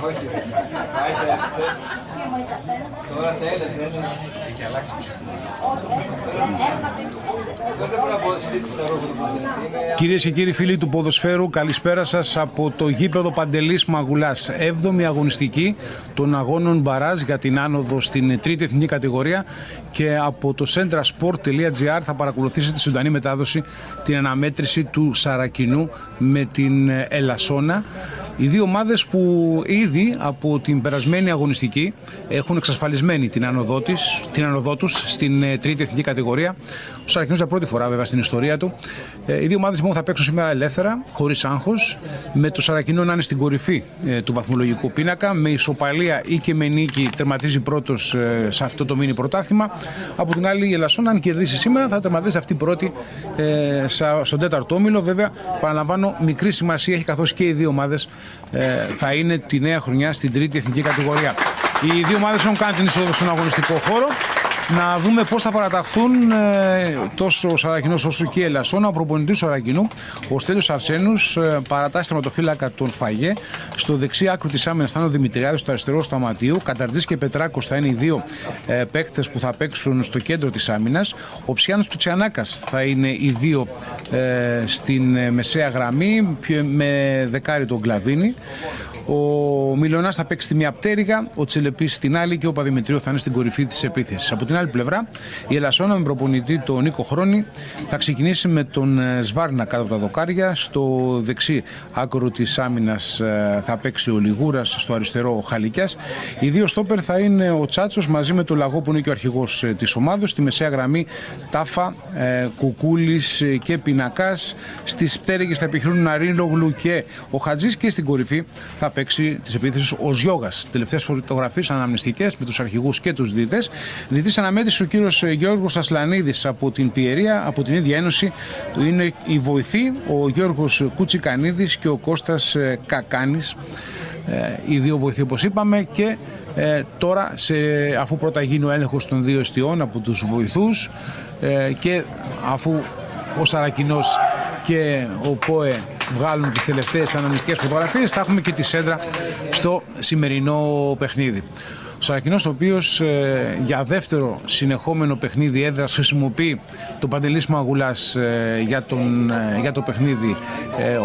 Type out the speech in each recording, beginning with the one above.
Όχι. Τώρα τέλος, δεν έχει αλλάξει. Κυρίες και κύριοι φίλοι του ποδοσφαίρου, καλησπέρα σας από το γήπεδο Παντελής Μαγουλάς. 7η αγωνιστική των αγώνων μπαράζ για την άνοδο στην τρίτη εθνική κατηγορία, και από το centrasport.gr θα παρακολουθήσετε τη ζωντανή μετάδοση την αναμέτρηση του Σαρακινού με την Ελασσόνα. Οι δύο ομάδες που ήδη από την περασμένη αγωνιστική έχουν εξασφαλισμένη την άνοδό τους στην τρίτη εθνική κατηγορία. Ο Σαρακινός για πρώτη φορά βέβαια στην ιστορία του. Οι δύο ομάδες λοιπόν θα παίξουν σήμερα ελεύθερα, χωρίς άγχος, με το Σαρακινό να είναι στην κορυφή του βαθμολογικού πίνακα, με ισοπαλία ή και με νίκη τερματίζει πρώτος σε αυτό το μίνι πρωτάθλημα. Από την άλλη η Ελασσόνα, αν κερδίσει σήμερα, θα τερματίσει αυτή πρώτη στον τέταρτο όμιλο. Βέβαια, παραλαμβάνω, μικρή σημασία έχει, καθώς και οι δύο ομάδες θα είναι τη νέα χρονιά στην τρίτη εθνική κατηγορία. Οι δύο ομάδες έχουν κάνει την είσοδο στον αγωνιστικό χώρο. Να δούμε πώς θα παραταχθούν τόσο ο Σαρακινός όσο και η Ελασσόνα. Ο προπονητής του Σαρακινού, ο Στέλιος Αρσένους, παρατάσσει τερματοφύλακα τον Φαγέ. Στο δεξί άκρο της άμυνας θα είναι ο Δημητριάδης, στο αριστερό Σταματίου. Καταρτής και Πετράκος θα είναι οι δύο παίκτες που θα παίξουν στο κέντρο της άμυνας. Ο Ψιάνος και ο Τσιανάκας θα είναι οι δύο στην μεσαία γραμμή, με δεκάρι τον Γκλαβίνη. Ο Μιλωνάς θα παίξει στη μία πτέρυγα, ο Τσελεπής στην άλλη και ο Παδημητρίου θα είναι στην κορυφή της επίθεσης. Από την άλλη πλευρά, η Ελασσόνα με προπονητή τον Νίκο Χρόνη θα ξεκινήσει με τον Σβάρνα κάτω από τα δοκάρια. Στο δεξί άκρο της άμυνας θα παίξει ο Λιγούρας, στο αριστερό ο Χαλικιάς. Οι δύο στόπερ θα είναι ο Τσάτσος μαζί με τον Λαγό που είναι και ο αρχηγός της ομάδος. Στη μεσαία γραμμή Τάφα, Κουκούλης και Πινακάς. Στις πτέρυγες θα επιχειρούν Ναρίνογλου και ο Χατζής, και στην κορυφή θα παίξει τις επίθεσεις ο Ζιώγας. Τελευταίες φωτογραφίες αναμνηστικές με τους αρχηγούς και τους διαιτητές. Διαιτητής αναμέτρηση ο κύριος Γιώργος Ασλανίδης από την Πιερία, από την ίδια ένωση. Είναι η βοηθή ο Γιώργος Κουτσικανίδης και ο Κώστας Κακάνης. Οι δύο βοηθοί όπως είπαμε, και τώρα αφού πρώτα γίνει ο έλεγχος των δύο εστιών από τους βοηθούς και αφού ο Σαρακινός και ο ΠΟΕ βγάλουν τις τελευταίες αναμνηστικές φωτογραφίες, θα έχουμε και τη σέντρα στο σημερινό παιχνίδι. Ο Σαρακινός, ο οποίος για δεύτερο συνεχόμενο παιχνίδι έδρας χρησιμοποιεί το Παντελής Μαγουλάς για το παιχνίδι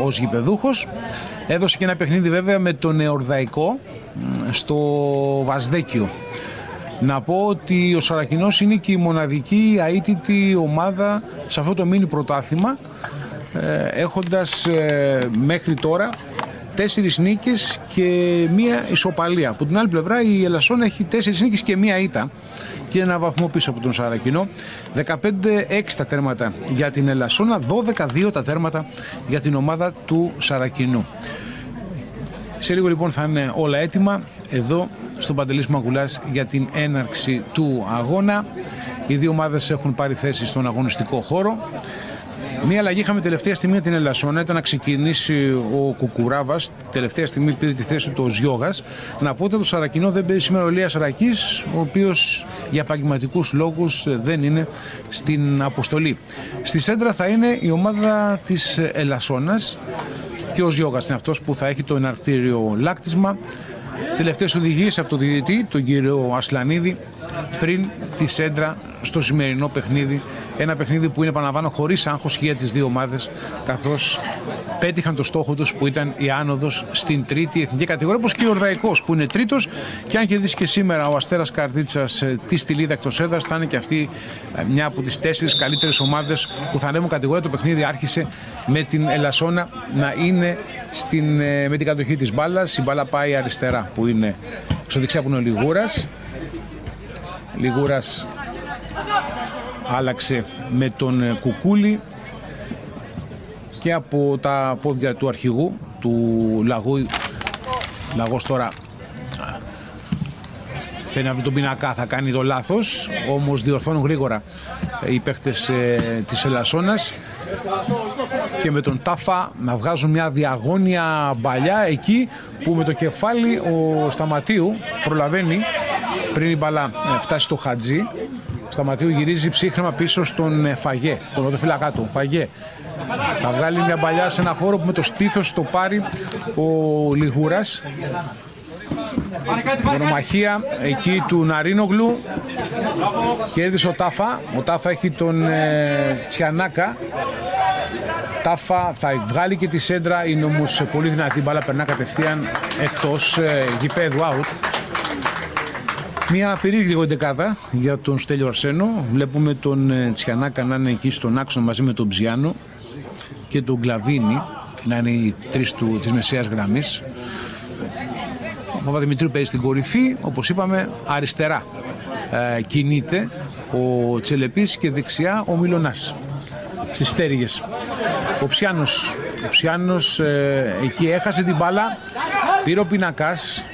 ως γηπεδούχος. Έδωσε και ένα παιχνίδι βέβαια με τον Εορδαϊκό στο Βασδέκιο. Να πω ότι ο Σαρακινός είναι και η μοναδική αίτητη ομάδα σε αυτό το μίνι πρωτάθλημα, έχοντας μέχρι τώρα 4 νίκες και μία ισοπαλία. Από την άλλη πλευρά η Ελασσόνα έχει 4 νίκες και μία ήττα και ένα βαθμό πίσω από τον Σαρακινό. 15-6 τα τέρματα για την Ελασσόνα, 12-2 τα τέρματα για την ομάδα του Σαρακινού. Σε λίγο λοιπόν θα είναι όλα έτοιμα εδώ στον Παντελής Μαγουλάς για την έναρξη του αγώνα. Οι δύο ομάδες έχουν πάρει θέση στον αγωνιστικό χώρο. Μία αλλαγή είχαμε τελευταία στιγμή την Ελασσόνα, ήταν να ξεκινήσει ο Κουκουράβας. Τελευταία στιγμή πήρε τη θέση του ο Ζιώγας. Να πω ότι το Σαρακινό δεν παίζει σήμερα ο Ηλίας Ρακής, ο οποίος για επαγγελματικούς λόγους δεν είναι στην αποστολή. Στη σέντρα θα είναι η ομάδα της Ελασσόνας και ο Ζιώγας είναι αυτός που θα έχει το εναρκτήριο λάκτισμα. Τελευταίες οδηγίες από τον διαιτητή, τον κύριο Ασλανίδη, πριν τη σέντρα στο σημερινό παιχνίδι. Ένα παιχνίδι που είναι, επαναλαμβάνω, χωρίς άγχος για τις δύο ομάδες, καθώς πέτυχαν το στόχο τους που ήταν η άνοδος στην τρίτη εθνική κατηγορία, όπως και ο Ορδαϊκός που είναι τρίτος. Και αν κερδίσει και σήμερα ο Αστέρας Καρδίτσας τη Στυλίδα εκτός έδρας, θα είναι και αυτή μια από τις 4 καλύτερες ομάδες που θα ανέβουν κατηγορία. Το παιχνίδι άρχισε με την Ελασσόνα να είναι με την κατοχή της μπάλας. Η μπάλα πάει αριστερά που είναι στο δεξιά που είναι ο Λιγούρας. Λιγούρας άλλαξε με τον Κουκούλη και από τα πόδια του αρχηγού του Λαγού. Λαγός τώρα θέλει να βρει τον πινακά, θα κάνει το λάθος, όμως διορθώνουν γρήγορα οι παίκτες της Ελασσόνας και με τον Τάφα να βγάζουν μια διαγώνια μπαλιά εκεί που με το κεφάλι ο Σταματίου προλαβαίνει πριν η μπαλά φτάσει στο Χατζή. Σταματίου γυρίζει ψύχρεμα πίσω στον Φαγέ, τον οδοφύλακά του. Φαγέ θα βγάλει μια μπαλιά σε ένα χώρο που με το στήθος το πάρει ο Λιγούρας. Μονομαχία εκεί του Ναρίνογλου. Κέρδισε ο Τάφα. Ο Τάφα έχει τον Τσιανάκα. Τάφα θα βγάλει και τη σέντρα. Είναι όμως πολύ δυνατή μπάλα. Περνά κατευθείαν εκτός γηπέδου, out. Μια περίεργη δεκάδα για τον Στέλιο Αρσένο. Βλέπουμε τον Τσιανάκα να είναι εκεί στον άξονα μαζί με τον Ψιάνο και τον Γκλαβίνη να είναι οι τρεις της μεσαίας γραμμής. Ο Παπαδημητρίου παίζει στην κορυφή, όπως είπαμε αριστερά κινείται ο Τσελεπής και δεξιά ο Μιλωνάς στις πτέρυγες. Ο Ψιάνος εκεί έχασε την μπάλα, πήρε ο Πινακάς.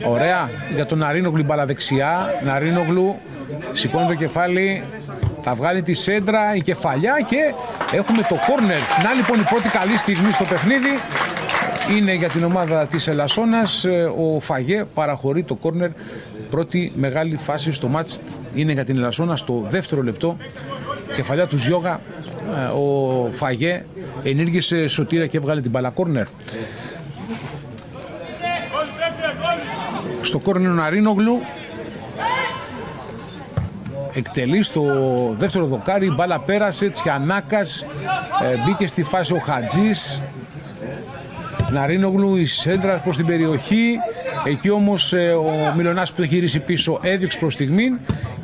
Ωραία για τον Ναρίνογλου, μπάλα δεξιά. Ναρίνογλου σηκώνει το κεφάλι, θα βγάλει τη σέντρα, η κεφαλιά και έχουμε το κόρνερ. Να λοιπόν η πρώτη καλή στιγμή στο παιχνίδι είναι για την ομάδα της Ελασσόνας. Ο Φαγέ παραχωρεί το κόρνερ. Πρώτη μεγάλη φάση στο μάτς είναι για την Ελασσόνα στο δεύτερο λεπτό. Κεφαλιά του Ζιόγα, ο Φαγέ ενήργησε σωτήρα και έβγαλε την μπάλα κόρνερ. Στο κόρνερ ο Ναρίνογλου εκτελεί στο δεύτερο δοκάρι, η μπάλα πέρασε, Τσιανάκας, μπήκε στη φάση ο Χατζής. Ναρίνογλου, η σέντρα προς την περιοχή, εκεί όμως ο Μιλωνάς που το έχει γυρίσει πίσω έδιωξε προς στιγμήν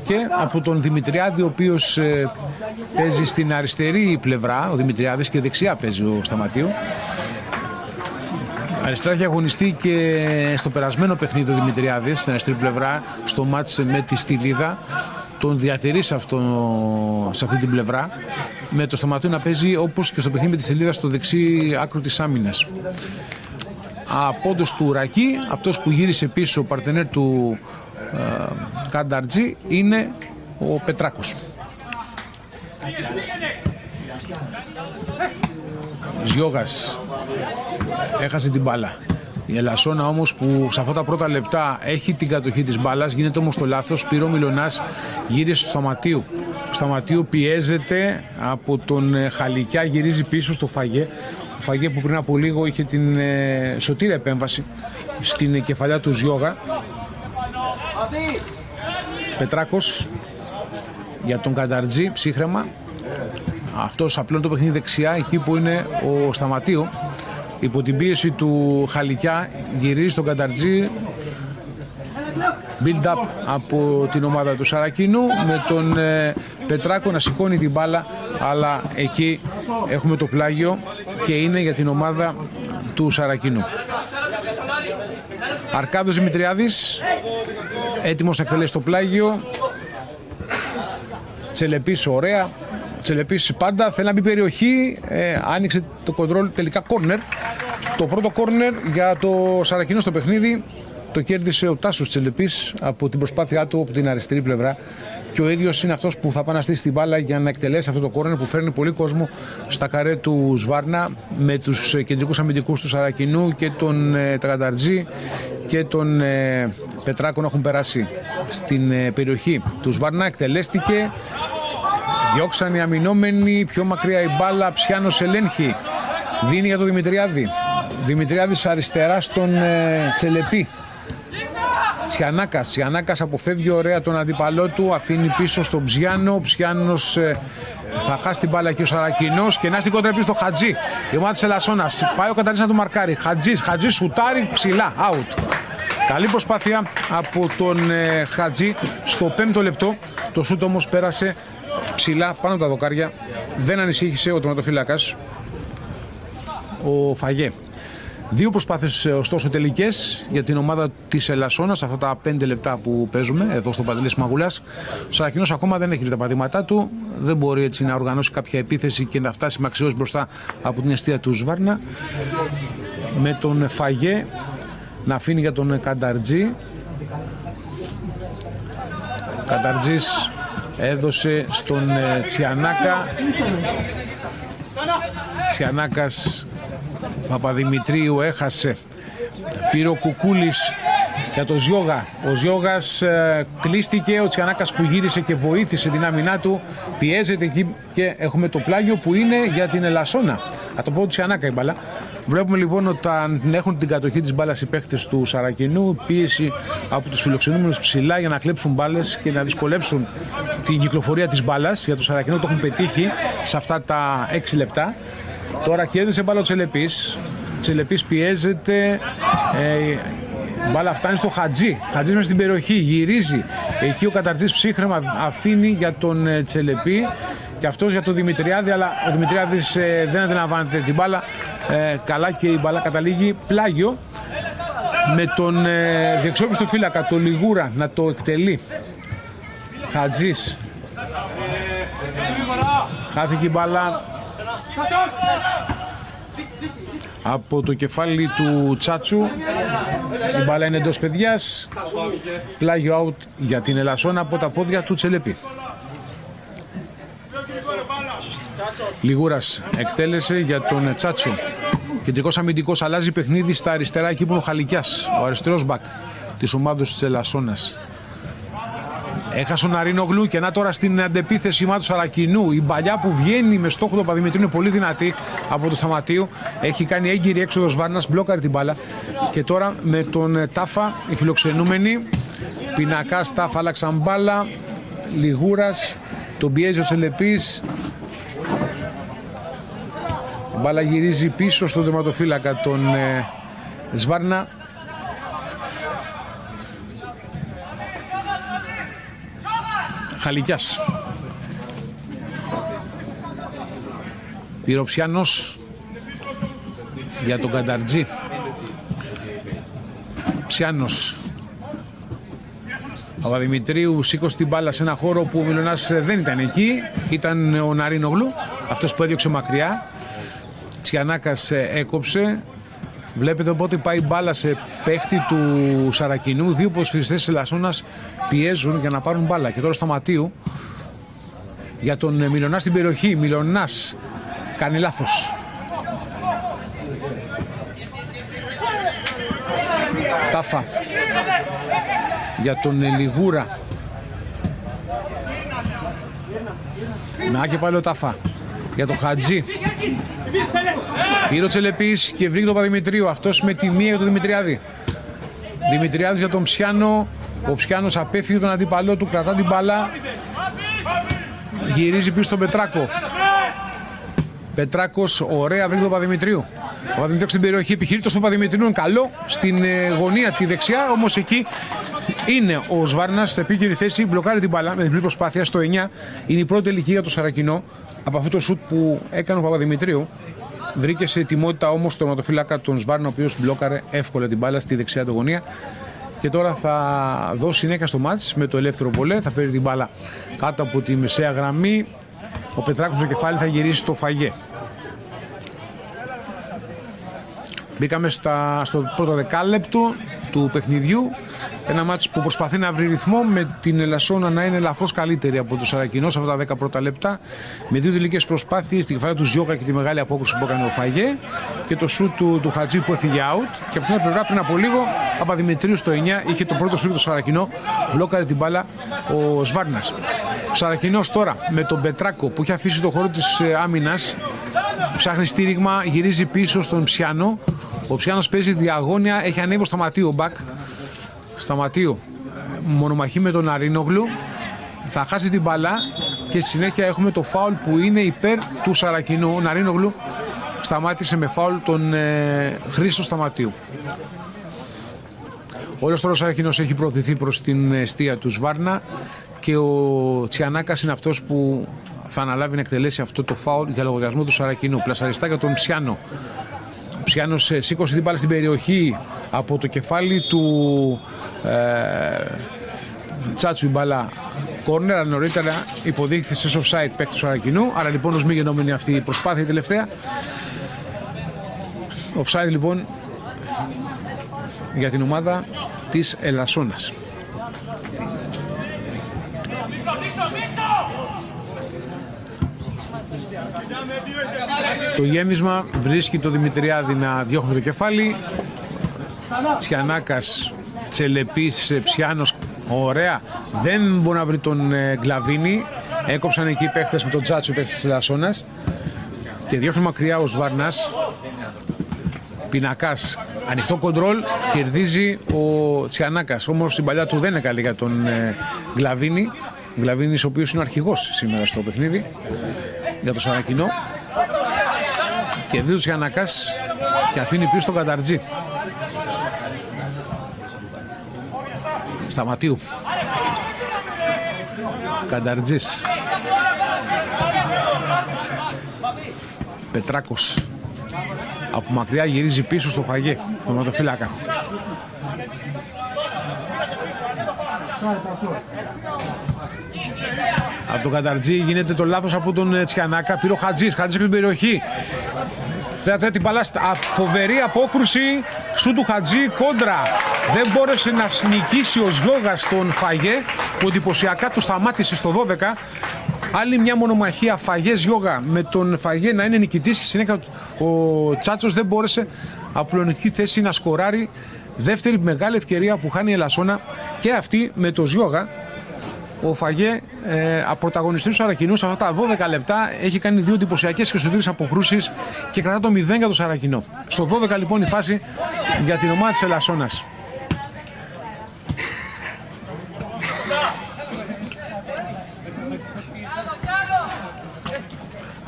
και από τον Δημητριάδη, ο οποίος παίζει στην αριστερή πλευρά, ο Δημητριάδης, και δεξιά παίζει ο Σταματίου. Αριστερά έχει αγωνιστεί και στο περασμένο παιχνίδι ο Δημητριάδης, στην αριστερή πλευρά, στο μάτς με τη Στυλίδα. Τον διατηρεί σε αυτή την πλευρά, με το Σταματίου να παίζει όπως και στο παιχνίδι με τη Στυλίδα στο δεξί άκρο της άμυνας. Απόντος του Ρακί, αυτός που γύρισε πίσω, ο παρτενέρ του Κανταρτζή, είναι ο Πετράκος. Ζιόγας έχασε την μπάλα. Η Ελασσόνα όμως που σε αυτά τα πρώτα λεπτά έχει την κατοχή της μπάλας, γίνεται όμως το λάθος. Πήρε ο Μιλωνάς, γύρισε στο Σταματίου. Ο Σταματίου πιέζεται από τον Χαλικιά, γυρίζει πίσω στο Φαγέ. Ο Φαγέ που πριν από λίγο είχε την σωτήρια επέμβαση στην κεφαλιά του Ζιόγα. Πετράκος για τον Κανταρτζή, ψύχρεμα. Αυτός απλώνει το παιχνίδι δεξιά, εκεί που είναι ο Σταματίου. Υπό την πίεση του Χαλικιά γυρίζει στον Κανταρτζή. Build up από την ομάδα του Σαρακινού, με τον Πετράκο να σηκώνει την μπάλα, αλλά εκεί έχουμε το πλάγιο και είναι για την ομάδα του Σαρακινού. Αρκάδος Δημητριάδης έτοιμος να εκτελέσει το πλάγιο. Τσελεπής, ωραία. Τσελεπής πάντα θέλει να μπει περιοχή, άνοιξε το κοντρόλ, τελικά κόρνερ. Το πρώτο κόρνερ για το Σαρακινό στο παιχνίδι το κέρδισε ο Τάσος Τσελεπής από την προσπάθειά του από την αριστερή πλευρά και ο ίδιος είναι αυτός που θα πάει να στήσει την μπάλα για να εκτελέσει αυτό το κόρνερ που φέρνει πολύ κόσμο στα καρέ του Σβάρνα, με τους κεντρικούς αμυντικούς του Σαρακινού και τον Κανταρτζή και τον Πετράκο να έχουν περάσει στην περιοχή του Σβάρνα. Εκτελέστηκε, διώξαν οι αμυνόμενοι, πιο μακριά η μπάλα, Ψιάνος ελέγχει, δίνει για τον Δημητριάδη. Δημητριάδης αριστερά στον Τσελεπή. Τσιανάκας αποφεύγει ωραία τον αντίπαλό του, αφήνει πίσω στον Ψιάνο. Ο Ψιάνος θα χάσει την μπάλα και ο Σαρακινός και να στην κόντρα στο Χατζή. Η ομάδα της Ελασσόνας πάει ο Καταρίνης να του μαρκάρει. Χατζής σουτάρει ψηλά, out. Καλή προσπάθεια από τον Χατζή στο 5ο λεπτό. Το σούτ όμως πέρασε ψηλά πάνω από τα δοκάρια. Δεν ανησύχησε ο τερματοφύλακας, ο Φαγέ. Δύο προσπάθειες ωστόσο τελικές για την ομάδα της Ελασσόνας αυτά τα 5 λεπτά που παίζουμε εδώ στο Παντελής Μαγουλάς. Ο Σαρακινός ακόμα δεν έχει τα πατήματά του, δεν μπορεί έτσι να οργανώσει κάποια επίθεση και να φτάσει με αξιώσεις μπροστά από την αιστεία του Σβάρνα. Με τον Φαγέ να αφήνει για τον Κανταρτζή. Κανταρτζής έδωσε στον Τσιανάκα. Τσιανάκας, Παπαδημητρίου έχασε, πήρε ο Κουκούλης για το Ζιόγα. Ο Ζιόγας κλείστηκε, ο Τσιανάκας που γύρισε και βοήθησε την άμυνά του, πιέζεται εκεί και έχουμε το πλάγιο που είναι για την Ελασσόνα. Από το πόδι του Τσιανάκα η μπάλα. Βλέπουμε λοιπόν όταν έχουν την κατοχή της μπάλας οι παίχτες του Σαρακινού, πίεση από τους φιλοξενούμενους ψηλά για να κλέψουν μπάλες και να δυσκολέψουν την κυκλοφορία της μπάλας. Για το Σαρακινό το έχουν πετύχει σε αυτά τα 6 λεπτά. Τώρα κέρδισε μπάλα ο Τσελεπής. Τσελεπής πιέζεται. Η μπάλα φτάνει στο Χατζή. Χατζής μέσα στην περιοχή, γυρίζει. Εκεί ο καταρτής ψύχρεμα αφήνει για τον Τσελεπή και αυτός για τον Δημητριάδη, αλλά ο Δημητριάδης δεν αντιλαμβάνεται την μπάλα καλά και η μπάλα καταλήγει πλάγιο με τον διεξόπιστο φύλακα, το Λιγούρα, να το εκτελεί. Χατζής. Χάθηκε η μπάλα από το κεφάλι του Τσάτσου. Η μπάλα είναι εντός παιδιάς. Πλάγιο out για την Ελασσόνα από τα πόδια του Τσελεπή. Λιγούρας εκτέλεσε για τον Τσάτσο. Κεντρικός αμυντικός, αλλάζει παιχνίδι στα αριστερά, εκεί που είναι ο Χαλικιάς, ο αριστερός μπακ της ομάδος της Ελασσόνας. Έχασε ο Ναρίνογλου και να τώρα στην αντεπίθεση του Σαρακινού. Η παλιά που βγαίνει με στόχο τον Παδημητρίου είναι πολύ δυνατή από το Σταματίου. Έχει κάνει έγκυρη έξοδο Βάρνας, μπλόκαρε την μπάλα. Και τώρα με τον Τάφα, οι φιλοξενούμενοι. Πινακάς, Τάφα, άλλαξαν μπάλα. Λιγούρας, τον πιέζει ο Τσελεπής. Η μπάλα γυρίζει πίσω στον τερματοφύλακα τον Σβάρνα. Χαλικιάς. Πυροψιάνος για τον Κανταρτζή. Ψιάνος. Παπαδημητρίου σήκωσε την μπάλα σε ένα χώρο που ο Μιλωνάς δεν ήταν εκεί. Ήταν ο Ναρίνογλου, αυτός που έδιωξε μακριά. Τσιανάκας έκοψε. Βλέπετε οπότε πάει μπάλα σε παίχτη του Σαρακινού. Δύο ποδοσφαιριστές της Ελασσόνας πιέζουν για να πάρουν μπάλα. Και τώρα Σταματίου για τον Μιλωνά στην περιοχή. Μιλωνάς κάνει λάθος. Τάφα για τον Λιγούρα. Να και πάλι ο Τάφα για τον Χατζή. Πήρε ο Τσελεπής και βρήκε τον Παδημητρίου. Αυτός με τη μία για τον Δημητριάδη. Δημητριάδης για τον Ψιάνο. Ο Ψιάνος απέφυγε τον αντίπαλό του, κρατά την μπάλα. Γυρίζει πίσω στον Πετράκο. Πετράκος, ωραία, βρήκε τον Παδημητρίου. Ο Παδημητρίου στην περιοχή, επιχειρήτως του Παδημητρίου είναι καλό. Στην γωνία τη δεξιά, όμως εκεί είναι ο Σβάρνας σε επίκαιρη θέση. Μπλοκάρει την μπάλα με διπλή προσπάθεια στο 9. Είναι η πρώτη τελική για το Σαρακινό. Από αυτό το σουτ που έκανε ο Παπαδημητρίου. Βρήκε σε ετοιμότητα όμως το τερματοφύλακα τον Σβάρνα, ο οποίος μπλόκαρε εύκολα την μπάλα στη δεξιά του γωνία. Και τώρα θα δώσει συνέχεια στο μάτς με το ελεύθερο βολέ. Θα φέρει την μπάλα κάτω από τη μεσαία γραμμή. Ο Πετράκος στο κεφάλι θα γυρίσει στο φαγέ. Μπήκαμε στο πρώτο δεκάλεπτο του παιχνιδιού. Ένα μάτς που προσπαθεί να βρει ρυθμό, με την Ελασσόνα να είναι ελαφρώς καλύτερη από το Σαρακινό σε αυτά τα 10 πρώτα λεπτά. Με δύο τελικές προσπάθειες, στην κεφαλιά του Ζιώκα και τη μεγάλη απόκριση που έκανε ο Φαγέ. Και το σουτ του Χατζή που έφυγε out. Και από την άλλη πλευρά, πριν από λίγο, Παπαδημητρίου στο 9 είχε το πρώτο σουτ του Σαρακινό. Μπλόκαρε την μπάλα ο Σβάρνας. Ο Σαρακινός τώρα με τον Πετράκο που έχει αφήσει το χώρο της άμυνας. Ψάχνει στήριγμα, γυρίζει πίσω στον Ψιάνο. Ο Ψιάνος παίζει διαγώνια, έχει ανέβει ο Σταματίου μπακ. Σταματίου, μονομαχή με τον Αρίνογλου. Θα χάσει την μπαλά και στη συνέχεια έχουμε το φάουλ που είναι υπέρ του Σαρακινού. Ο Αρίνογλου σταμάτησε με φάουλ τον Χρήστο Σταματίου. Όλος τώρα ο Σαρακινός έχει προωθηθεί προς την εστία του Σβάρνα και ο Τσιανάκας είναι αυτός που θα αναλάβει να εκτελέσει αυτό το φάουλ για λογαριασμό του Σαρακινού. Πλασαριστά για τον Ψιάνο. Ο Ψιάνος σήκωσε την μπάλα στην περιοχή από το κεφάλι του Τσάτσου, η μπάλα κόρνερ, αλλά νωρίτερα υποδείχθηκε σε offside παίκτη του Σαρακινού. Άρα λοιπόν ως μη γενόμενη αυτή η προσπάθεια η τελευταία. Offside λοιπόν για την ομάδα της Ελασσόνας. Το γέμισμα βρίσκει το Δημητριάδη να διώχνει το κεφάλι. Τσιανάκας, Τσελεπής, Ψιάνος, ωραία. Δεν μπορεί να βρει τον Γκλαβίνη. Έκοψαν εκεί οι παίχτες με τον Τσάτσο, οι παίχτες της Ελασσόνας. και διώχνει μακριά ο Σβάρνας. Πινακάς, ανοιχτό κοντρόλ, κερδίζει ο Τσιανάκας. Όμως η παλιά του δεν είναι καλή για τον Γκλαβίνη. Γκλαβίνης ο οποίος είναι ο αρχηγός σήμερα στο παιχνίδι για το Σαρακινό. Κερδίζει ο Τσιανάκας και αφήνει πίσω τον Κανταρτζή. Σταματίου. Κανταρτζής. Πετράκος. Από μακριά γυρίζει πίσω στο Φαγέ, τον ματοφύλακα. Από τον Κανταρτζή γίνεται το λάθος από τον Τσιανάκα. Πήρε ο Χατζής την περιοχή. Θέλετε την παλάστα. Φοβερή απόκρουση σου του Χατζή κόντρα. Δεν μπόρεσε να νικήσει ο Ζιώγας στον Φαγέ που εντυπωσιακά το σταμάτησε στο 12. Άλλη μια μονομαχία Φαγέ Ζιώγα με τον Φαγέ να είναι νικητής και συνέχεια ο Τσάτσος δεν μπόρεσε από πλεονεκτική θέση να σκοράρει. Δεύτερη μεγάλη ευκαιρία που χάνει η Ελασσόνα και αυτή με το Ζιώγα. Ο Φαγέ από πρωταγωνιστή του Σαρακινού σε αυτά τα 12 λεπτά έχει κάνει 2 εντυπωσιακές και εσωτερικές αποκρούσεις και κρατά το 0 για το Σαρακινό. Στο 12 λοιπόν η φάση για την ομάδα της Ελασσόνας.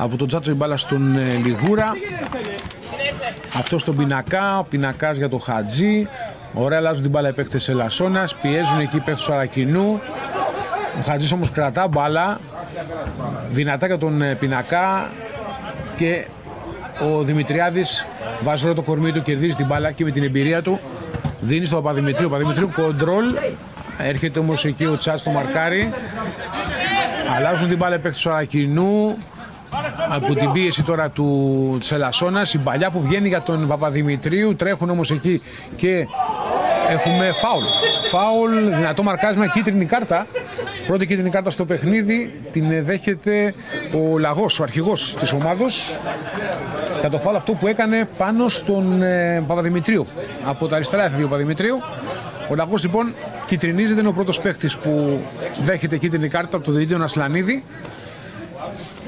Από τον Τσάτσο η μπάλα στον Λιγούρα. Αυτό στον Πινακά. Ο Πινακάς για τον Χατζή. Ωραία, αλλάζουν την μπάλα οι παίκτες της Ελασσόνας. Πιέζουν εκεί οι παίκτες του Σαρακινού. Ο Χατζής όμως κρατά μπάλα. Δυνατά για τον Πινακά. Και ο Δημητριάδης βάζει όλο το κορμί του, κερδίζει την μπάλα και με την εμπειρία του δίνει στον Παπαδημητρίου. Ο Παπαδημητρίου κοντρόλ. Έρχεται όμως εκεί ο Τσάτς στο μαρκάρι. Αλλάζουν την μπάλα οι παίκτες του Σαρακινού. Από την πίεση τώρα της Ελασσόνας, η παλιά που βγαίνει για τον Παπαδημητρίου, τρέχουν όμως εκεί και έχουμε φάουλ, δυνατό μαρκάρισμα, κίτρινη κάρτα. Πρώτη κίτρινη κάρτα στο παιχνίδι, την δέχεται ο Λαγός, ο αρχηγός της ομάδος, για το φάουλ αυτό που έκανε πάνω στον Παπαδημητρίου. Από τα αριστερά έφυγε ο Παπαδημητρίου. Ο Λαγός λοιπόν κιτρινίζεται, είναι ο πρώτος παίκτης που δέχεται κίτρινη κάρτα από το διαιτητή Ασλανίδη.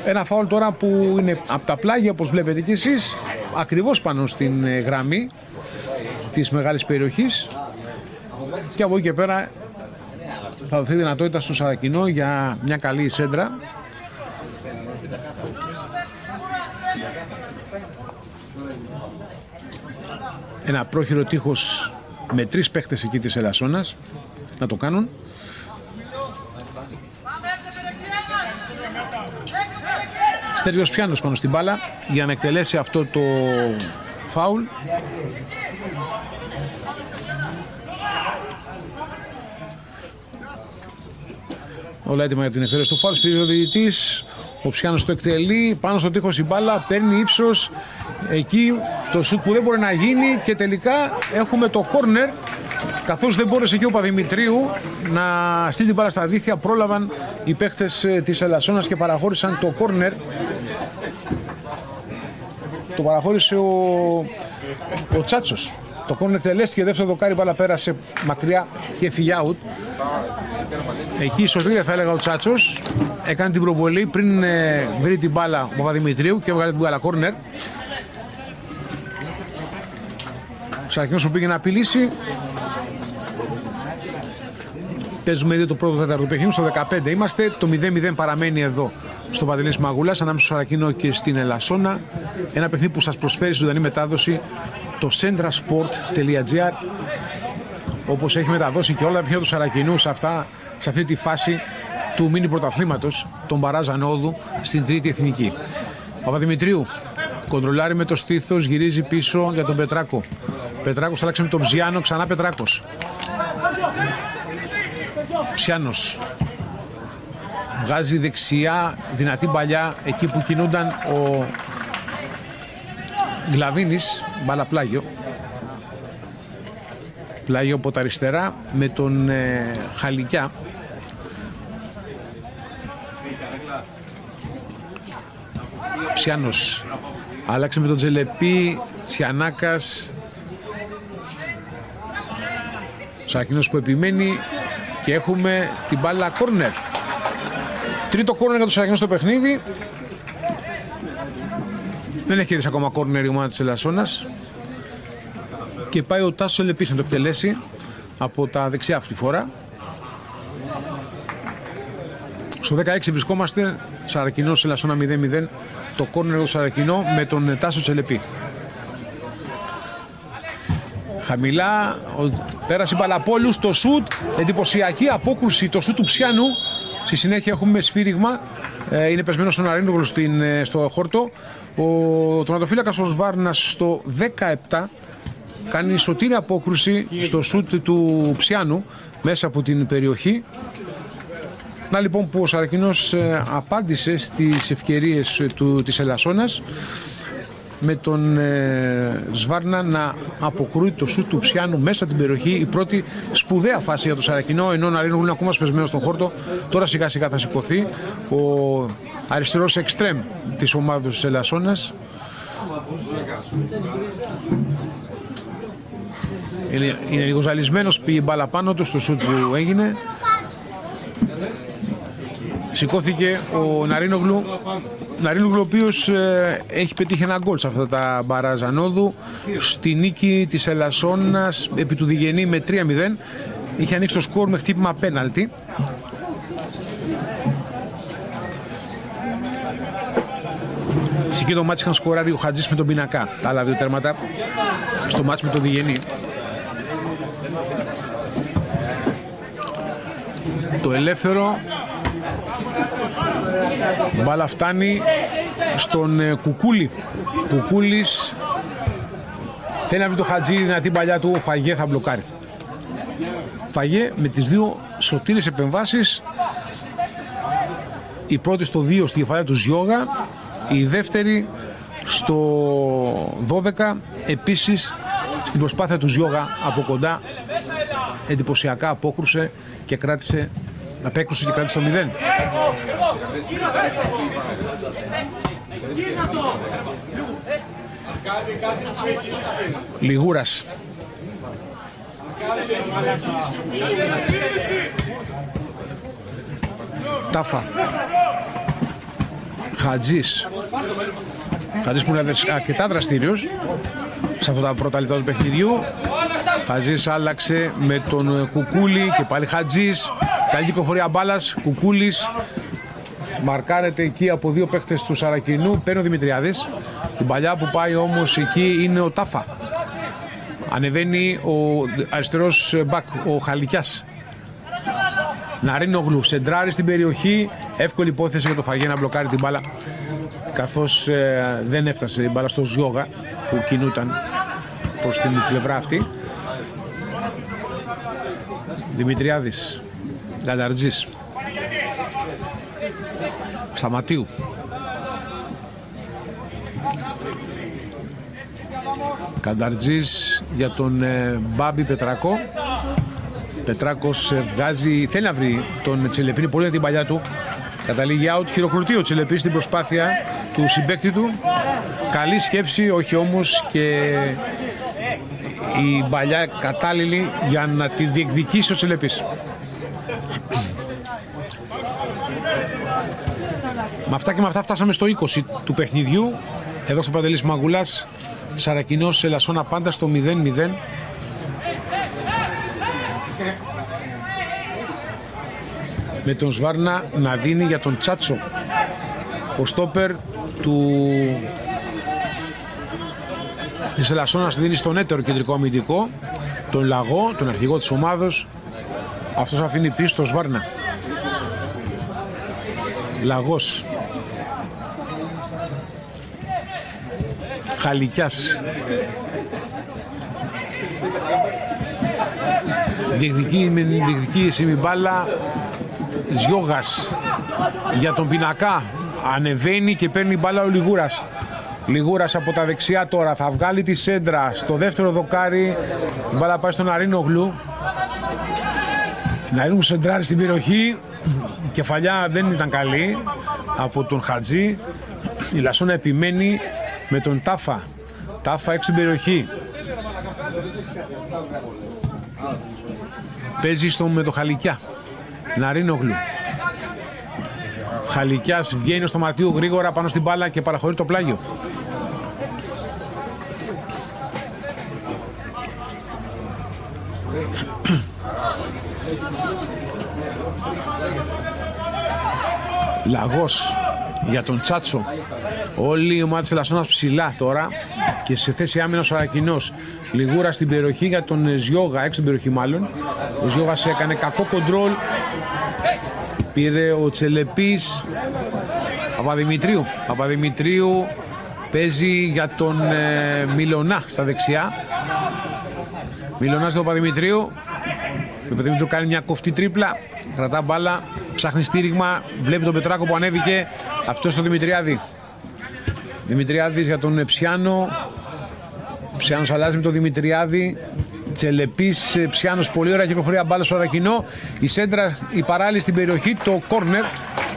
Ένα φάουλ τώρα που είναι από τα πλάγια, όπως βλέπετε και εσείς, ακριβώς πάνω στην γραμμή της μεγάλης περιοχής, και από εκεί και πέρα θα δοθεί δυνατότητα στο Σαρακινό για μια καλή σέντρα. Ένα πρόχειρο τείχος με 3 παίχτες εκεί της Ελασσόνας να το κάνουν. Στέργιος Πιάνος πάνω στην μπάλα για να εκτελέσει αυτό το φάουλ. Όλα έτοιμα για την εκτέλεση του φάουλ. Σφυρίζει ο διαιτητής. Ο Πιάνος το εκτελεί. Πάνω στο τείχος η μπάλα. Παίρνει ύψος. Εκεί το σουτ που δεν μπορεί να γίνει. Και τελικά έχουμε το κόρνερ. Καθώς δεν μπόρεσε και ο Παπαδημητρίου να στείλει την μπάλα στα δίχτυα, πρόλαβαν οι παίχτες της Ελασσόνας και παραχώρησαν το κόρνερ. Το παραχώρησε ο Τσάτσος. Το κόρνερ εκτελέστηκε, δεύτερο δοκάρι, μπάλα πέρασε μακριά και φυγιά out. Εκεί σωτήρια θα έλεγα ο Τσάτσος. Έκανε την προβολή πριν βρει την μπάλα ο Παπαδημητρίου και έβγαλε την μπάλα κόρνερ. Ο Σαρακινός που πήγε να απειλήσει. Παίζουμε ήδη το πρώτο τέταρτο παιχνίδι, στο 15 είμαστε. Το 0-0 παραμένει εδώ στο Παντελής Μαγούλας, ανάμεσα στο Σαρακινό και στην Ελασσόνα. Ένα παιχνίδι που σας προσφέρει ζωντανή μετάδοση το centrasport.gr, όπως έχει μεταδώσει και όλα τα παιχνίδια του Σαρακινού σε αυτή τη φάση του μίνι πρωταθλήματος, τον μπαράζ ανόδου στην Τρίτη Εθνική. Παπαδημητρίου κοντρολάρει με το στήθος, γυρίζει πίσω για τον Πετράκο. Πετράκος άλλαξε με τον Ψιάνο, ξανά Πετράκος. Ψιάνος βγάζει δεξιά, δυνατή παλιά εκεί που κινούνταν ο Γκλαβίνης, μπάλα πλάγιο. Πλάγιο από τα αριστερά με τον Χαλικιά. Ψιάνος άλλαξε με τον Τζελεπή, Τσιανάκας. Σαρακινός που επιμένει και έχουμε την μπάλα κόρνερ. Τρίτο κόρνερ για το Σαρακινό στο παιχνίδι. Δεν έχει κερδίσει ακόμα κόρνερ η ομάδα της Ελασσόνας. Και πάει ο Τάσος Ελεπής να το εκτελέσει από τα δεξιά αυτή τη φορά. Στο 16 βρισκόμαστε, Σαρακινός Ελασσόνα 0-0. Το κόρνερ του Σαρακινό με τον Τάσο Τσελεπή. Χαμηλά, πέρασε η Παλαπόλου στο σουτ, εντυπωσιακή απόκρουση το σουτ του Ψιάνου. Στη συνέχεια έχουμε σφύριγμα, είναι πεσμένος ο Ναρίνογλου στο χόρτο. Ο τερματοφύλακας ο Σβάρνας στο 17 κάνει σωτήρια απόκρουση στο σουτ του Ψιάνου μέσα από την περιοχή. Να λοιπόν που ο Σαρακινός απάντησε στις ευκαιρίες της Ελασσόνας με τον Σβάρνα να αποκρούει το σουτ του Ψιάνου μέσα την περιοχή. Η πρώτη σπουδαία φάση για το Σαρακινό, ενώ ο Ναρίνογλου είναι ακόμα σπεσμένος στον χόρτο. Τώρα σιγά σιγά θα σηκωθεί ο αριστερός εξτρέμ της ομάδας της Ελασσόνας. Είναι λίγο ζαλισμένος, πήγε μπάλα πάνω του στο σουτ που έγινε. Σηκώθηκε ο Ναρίνογλου, ο οποίος έχει πετύχει ένα γκολ σε αυτά τα μπαράζ ανόδου. Στη νίκη της Ελασσόνας επί του Διγενή με 3-0. Είχε ανοίξει το σκορ με χτύπημα πέναλτι. Σε εκείνο το μάτς είχαν σκοράρει ο Χατζής με τον Πινακά. Τα άλλα δύο τέρματα στο μάτς με τον Διγενή. Το ελεύθερο, μπάλα φτάνει στον Κουκούλη. Κουκούλης θέλει να βρει το Χατζή, δυνατή παλιά του, ο Φαγέ θα μπλοκάρει. Φαγέ με τις δύο σωτήρες επεμβάσεις. Η πρώτη στο 2 στη κεφαλιά του Ζιώγα, η δεύτερη στο 12 επίσης στην προσπάθεια του Ζιώγα από κοντά. Εντυπωσιακά απέκρουσε και κράτησε το 0. Λιγούρας. Τάφα. Χατζής. Χατζής που είναι αρκετά δραστήριος σε αυτά τα πρώτα λεπτά του παιχνιδιού. Χατζής άλλαξε με τον Κουκούλη και πάλι Χατζής. Καλή κυκλοφορία μπάλας, Κουκούλης. Μαρκάρεται εκεί από δύο παίχτες του Σαρακινού. Παίρνει ο Δημητριάδης. Την παλιά που πάει όμως εκεί είναι ο Τάφα. Ανεβαίνει ο αριστερός μπακ, ο Χαλικιάς. Ναρίνογλου σεντράρει στην περιοχή. Εύκολη υπόθεση για το Φαγέ να μπλοκάρει την μπάλα, καθώς δεν έφτασε η μπάλα στο Ζιώγα που κινούταν προς την πλευρά αυτή. Δημητριάδης, Γκανταρτζής, Σταματίου. Γκανταρτζής για τον Μπάμπη Πετρακό. Πετράκος θέλει να βρει τον Τσελεπή, πολύ για την παλιά του. Καταλήγει out, χειροκροτεί ο Τσελεπής στην προσπάθεια του συμπαίκτη του. Καλή σκέψη, όχι όμως και η παλιά κατάλληλη για να τη διεκδικήσει ο Τσελεπής. Με αυτά και με αυτά φτάσαμε στο 20 του παιχνιδιού. Εδώ στο Παντελής Μαγουλάς, Σαρακινός Ελασσόνα πάντα στο 0-0. Με τον Σβάρνα να δίνει για τον Τσάτσο. Ο στόπερ της Ελασσόνας δίνει στον έτερο κεντρικό αμυντικό, τον Λαγό, τον αρχηγό της ομάδος. Αυτός αφήνει πίσω τον Σβάρνα. Λαγός. Χαλικιάς. Διεκδικήσει η μπάλα. Ζιώγας για τον Πινακά. Ανεβαίνει και παίρνει μπάλα ο Λιγούρας. Λιγούρας από τα δεξιά τώρα θα βγάλει τη σέντρα στο δεύτερο δοκάρι. Η μπάλα πάει στον Ναρίνογλου. Ναρίνογλου σεντράρει στην περιοχή. Η κεφαλιά δεν ήταν καλή από τον Χατζή. Η Λασσόνα επιμένει με τον Τάφα. Τάφα έξω στην περιοχή. Παίζει με το Χαλικιά. Ναρίνογλου. Χαλικιάς βγαίνει στο Ματίου γρήγορα πάνω στην μπάλα και παραχωρεί το πλάγιο. Λαγός για τον Τσάτσο. Όλη η ομάδα της Ελασσόνας ψηλά τώρα και σε θέση άμυνα ο Σαρακινός. Λιγούρα στην περιοχή για τον Ζιώγα, έξω στην περιοχή μάλλον. Ο Ζιώγας έκανε κακό κοντρόλ. Πήρε ο Τσελεπής. Παπαδημητρίου παίζει για τον Μιλωνά στα δεξιά. Μιλωνάς στον Παπαδημητρίου. Ο Παπαδημητρίου κάνει μια κοφτή τρίπλα. Κρατά μπάλα, ψάχνει στήριγμα. Βλέπει τον Πετράκο που ανέβηκε. Αυτός στο Δημητριάδη. Δημητριάδης για τον Ψιάνο. Ψιάνος αλλάζει με τον Δημητριάδη. Τσελεπής, Ψιάνος, πολύ ωραία κυκλοφορία μπάλα στο Σαρακινό. Η σέντρα, η παράλληλη στην περιοχή, το κόρνερ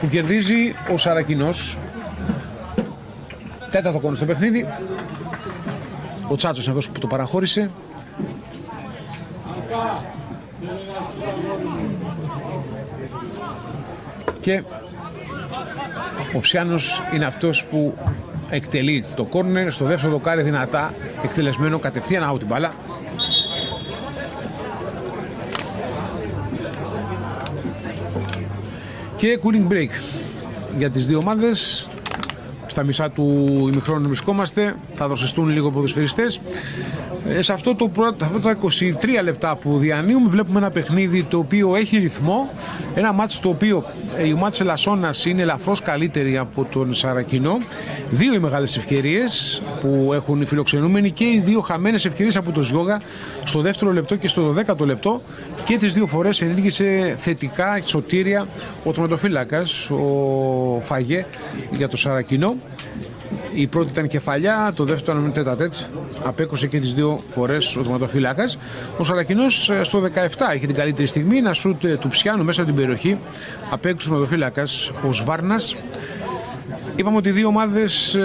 που κερδίζει ο Σαρακινός. Τέταρτο κόρνερ στο παιχνίδι. Ο Τσάτσος είναι αυτός που το παραχώρησε. Και ο Ψιάνος είναι αυτός που εκτελεί το κόρνερ. Στο δεύτερο δοκάρι δυνατά εκτελεσμένο, κατευθείαν out την μπάλα. Και cooling break για τις δύο ομάδες. Στα μισά του ημιχρόνου βρισκόμαστε. Θα δροσιστούν λίγο ποδοσφαιριστές. Σε αυτό τα 23 λεπτά που διανύουμε βλέπουμε ένα παιχνίδι το οποίο έχει ρυθμό. Ένα μάτς το οποίο η ομάδα της Ελασσόνας είναι ελαφρώς καλύτερη από τον Σαρακινό. Δύο οι μεγάλες ευκαιρίες που έχουν οι φιλοξενούμενοι και οι δύο χαμένες ευκαιρίες από τον Ζιώγα στο δεύτερο λεπτό και στο 12ο λεπτό. Και τις δύο φορές ενήργησε θετικά σωτήρια ο τερματοφύλακας, ο Φαγέ, για το Σαρακινό. Η πρώτη ήταν κεφαλιά, το δεύτερο ήταν τέτα-τέτ. Απέκρουσε και τις δύο φορές ο τερματοφύλακας. Ο Σαρακινός στο 17 έχει την καλύτερη στιγμή. Ένα σούτ του Ψιάνου μέσα από την περιοχή. Απέκρουσε ο τερματοφύλακας ο Σβάρνας. Είπαμε ότι οι δύο ομάδες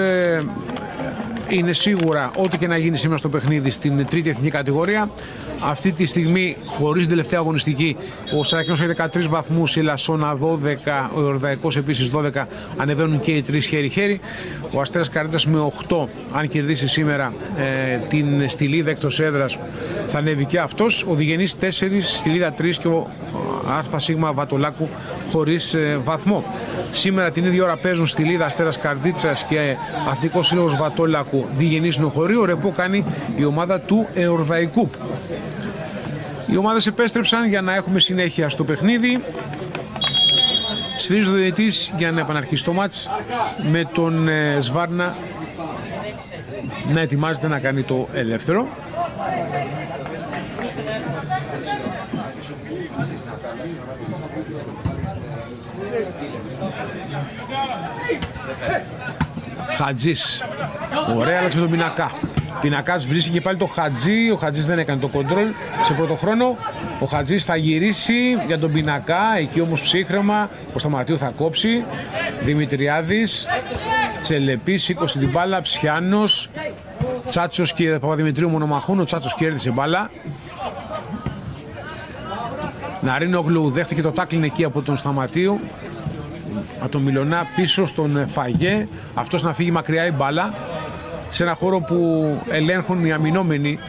είναι σίγουρα ό,τι και να γίνει σήμερα στο παιχνίδι στην τρίτη εθνική κατηγορία. Αυτή τη στιγμή, χωρίς την τελευταία αγωνιστική, ο Σαρακινός έχει 13 βαθμούς, η Ελασσόνα 12, ο Ιορδαϊκός επίσης 12, ανεβαίνουν και οι τρεις χέρι-χέρι. Ο Αστέρας Καρύτας με 8, αν κερδίσει σήμερα την Στυλίδα εκτός έδρας, θα ανέβει και αυτός. Ο Διγενής 4, Στυλίδα 3 και ο ΑΣ Βατολάκου χωρίς βαθμό. Σήμερα την ίδια ώρα παίζουν Στυλίδα, Αστέρας Καρδίτσας και Αθλητικός Σύλλογος Βατόλακου, Διγενής Νοχωρίου. Ρεπό κάνει η ομάδα του Εορδαϊκού. Οι ομάδες επέστρεψαν για να έχουμε συνέχεια στο παιχνίδι. Σφυρίζει ο διαιτητής για να επαναρχίσει το μάτς με τον Σβάρνα να ετοιμάζεται να κάνει το ελεύθερο. Χατζής, ωραία άλλαξε με τον Πινακά. Πινακάς βρίσκει και πάλι το Χατζή. Ο Χατζής δεν έκανε το κοντρόλ σε πρώτο χρόνο. Ο Χατζής θα γυρίσει για τον Πινακά. Εκεί όμως ψύχρεμα ο Σταματίου θα κόψει. Δημητριάδης, Τσελεπής, σήκωσε την μπάλα. Ψιάνος, Τσάτσος και Παπαδημητρίου μονομαχούν. Ο Τσάτσος κέρδισε μπάλα. Ναρίνογλου δέχτηκε το τάκλιν εκεί από τον Σταματίου. Από τον Μιλωνά πίσω στον Φαγέ. Αυτός να φύγει μακριά η μπάλα. Σε ένα χώρο που ελέγχουν οι αμυνόμενοι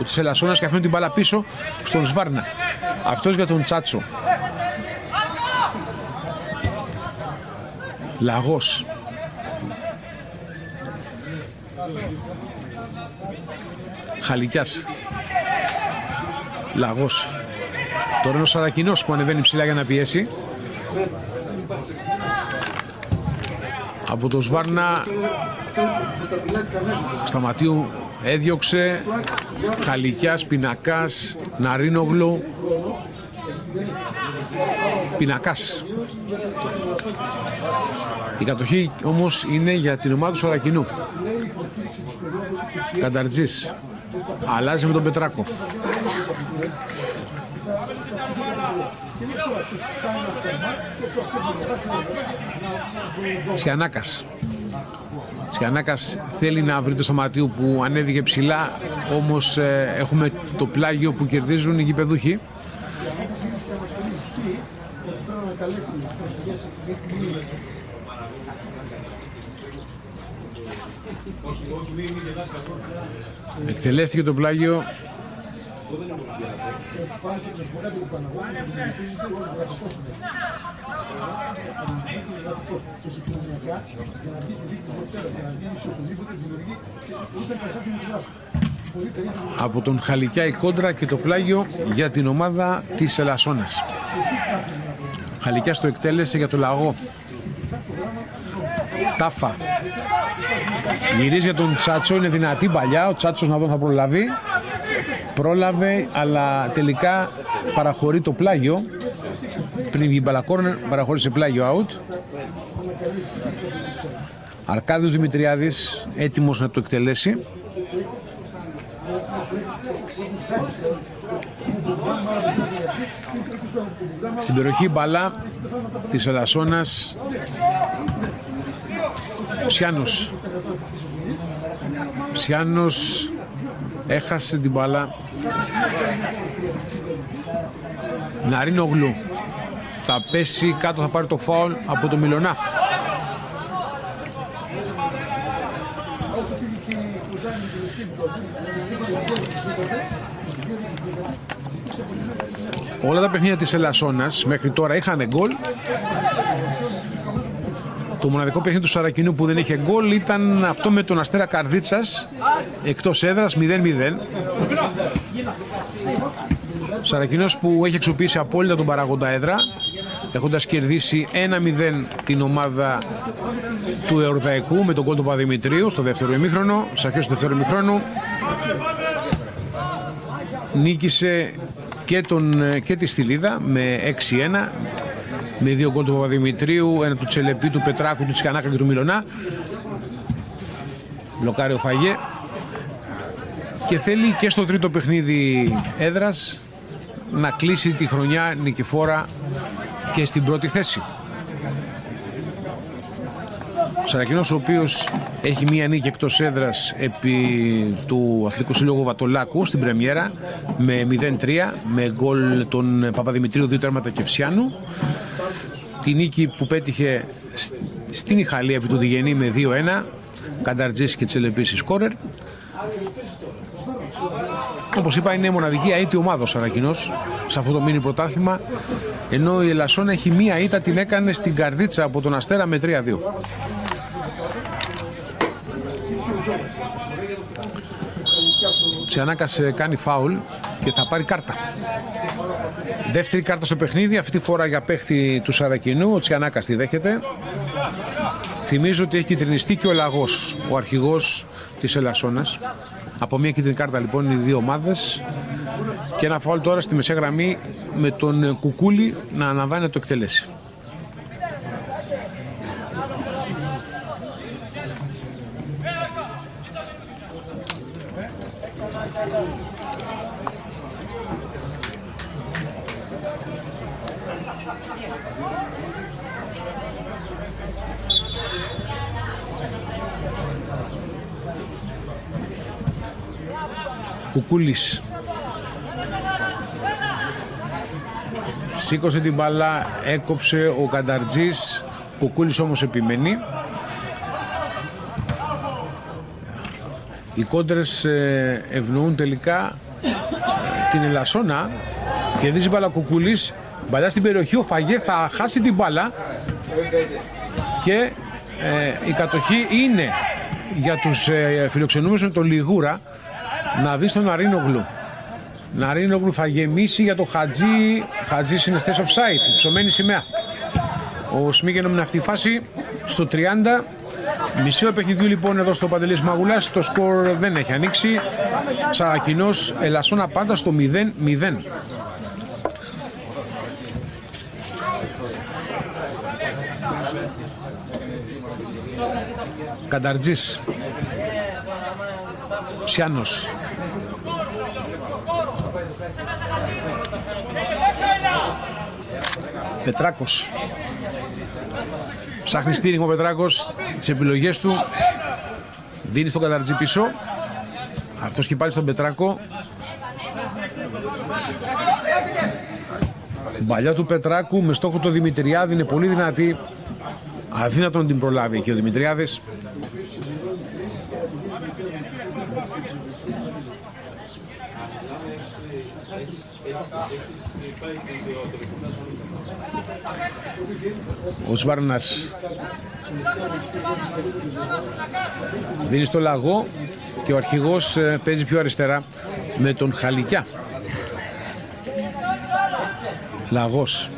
της Ελασσόνας και αφήνουν την μπάλα πίσω στον Σβάρνα. Αυτός για τον Τσάτσο. Λαγός. Χαλικιάς. Λαγός. Τώρα είναι ο Σαρακινός που ανεβαίνει ψηλά για να πιέσει. Από το Σβάρνα Σταματίου έδιωξε. Χαλικιάς, Πινακάς, Ναρίνογλου. Πινακάς. Η κατοχή όμως είναι για την ομάδα του Σαρακινού. Κανταρτζής αλλάζει με τον Πετράκο. Τσιανάκας. Τσιανάκας θέλει να βρει το Σταματίου που ανέβηκε ψηλά, όμως έχουμε το πλάγιο που κερδίζουν οι γηπεδούχοι. Εκτελέστηκε το πλάγιο Από τον Χαλικιά η κόντρα και το πλάγιο για την ομάδα της Ελασσόνας. Χαλικιάς το εκτέλεσε για το Λαγό. Τάφα. Γυρίζει για τον Τσάτσο, είναι δυνατή παλιά. Ο Τσάτσος να δω θα προλαβεί. Πρόλαβε, αλλά τελικά παραχωρεί το πλάγιο. Πριν βγει μπαλακόρνερ, παραχώρησε πλάγιο out. Αρκάδιος Δημητριάδης έτοιμος να το εκτελέσει. Στην περιοχή μπαλά της Ελασσόνας. Ψιάνος έχασε την μπάλα. Ναρίνογλου θα πέσει κάτω, θα πάρει το φάουλ από το Μιλωνά. Όλα τα παιχνίδια της Ελασσόνας μέχρι τώρα είχαν γκολ. Το μοναδικό παιχνίδι του Σαρακινού που δεν είχε γκολ ήταν αυτό με τον Αστέρα Καρδίτσας εκτός έδρας 0-0. Ο Σαρακινός που έχει εξοπλίσει απόλυτα τον παράγοντα έδρα, έχοντας κερδίσει 1-0 την ομάδα του Εορδαϊκού με τον γκολ του Παπαδημητρίου στο δεύτερο ημίχρονο, στις αρχές του δεύτερου ημίχρονου. Νίκησε και τη Στυλίδα με 6-1, με 2 γκολ του Παπαδημητρίου, ένα του Τσελεπή, του Πετράκου, του Τσιανάκα και του Μιλωνά. Μπλοκάρει ο Φαγέ και θέλει και στο τρίτο παιχνίδι έδρας να κλείσει τη χρονιά νικηφόρα και στην πρώτη θέση. Ο Σαρακινός, ο οποίος έχει μία νίκη εκτός έδρας επί του Αθλητικού Συλλόγου Βατολάκου στην πρεμιέρα με 0-3, με γκολ τον Παπαδημητρίου, 2 τέρματα και Ψιάνου. Τη νίκη που πέτυχε στην Ιχαλία επί του Διγενή με 2-1, Κανταρτζής και Τσελεπής η σκόρερ. Όπως είπα, είναι μοναδική αίτητη ομάδα ο Σαρακινός σε αυτό το μίνι πρωτάθλημα, ενώ η Ελασσόνα έχει μία ήττα, την έκανε στην Καρδίτσα από τον Αστέρα με 3-2. Τσιανάκας κάνει φάουλ και θα πάρει κάρτα. Δεύτερη κάρτα στο παιχνίδι, αυτή τη φορά για παίχτη του Σαρακινού. Ο Τσιανάκας τη δέχεται. Θυμίζω ότι έχει κυτρινιστεί και ο Λαγός, ο αρχηγός της Ελασσόνας. Από μια κίτρινη κάρτα λοιπόν οι δύο ομάδες. Και ένα φάουλ τώρα στη μεσαία γραμμή με τον Κουκούλη να αναβάνει να το εκτελέσει. Κουκούλης σήκωσε την μπάλα, έκοψε ο Κανταρτζής. Κουκούλης όμως επιμένει. Οι κόντρες ευνοούν τελικά την Ελασσόνα. Κερδίζει μπάλα Κουκούλης, μπαλιά στην περιοχή, ο Φαγέ θα χάσει την μπάλα και η κατοχή είναι για τους φιλοξενούμενους με τον Λιγούρα. Να δεις τον Ναρίνογλου. Ναρίνογλου θα γεμίσει για το Χατζή. Χατζής είναι στες offside, ψωμένη σημαία. Ο Σμίγενομ είναι αυτή η φάση στο 30. Μισή ώρα παιχνιδιού λοιπόν εδώ στο Παντελής Μαγουλάς. Το σκορ δεν έχει ανοίξει. Σαρακινός, Ελασσόνα πάντα στο 0-0. Κανταρτζής, Ψιάνος, Πετράκος. Ψάχνει στήριγμα ο Πετράκος, τις επιλογές του. Δίνει στον Κανταρτζή πίσω. Αυτός και πάλι στον Πετράκο. Μπαλιά του Πετράκου με στόχο το Δημητριάδη, είναι πολύ δυνατή. Αδύνατο να την προλάβει και ο Δημητριάδης. Ο Σβάρνας δίνει στο Λαγό και ο αρχηγός παίζει πιο αριστερά με τον Χαλικιά. Λαγός.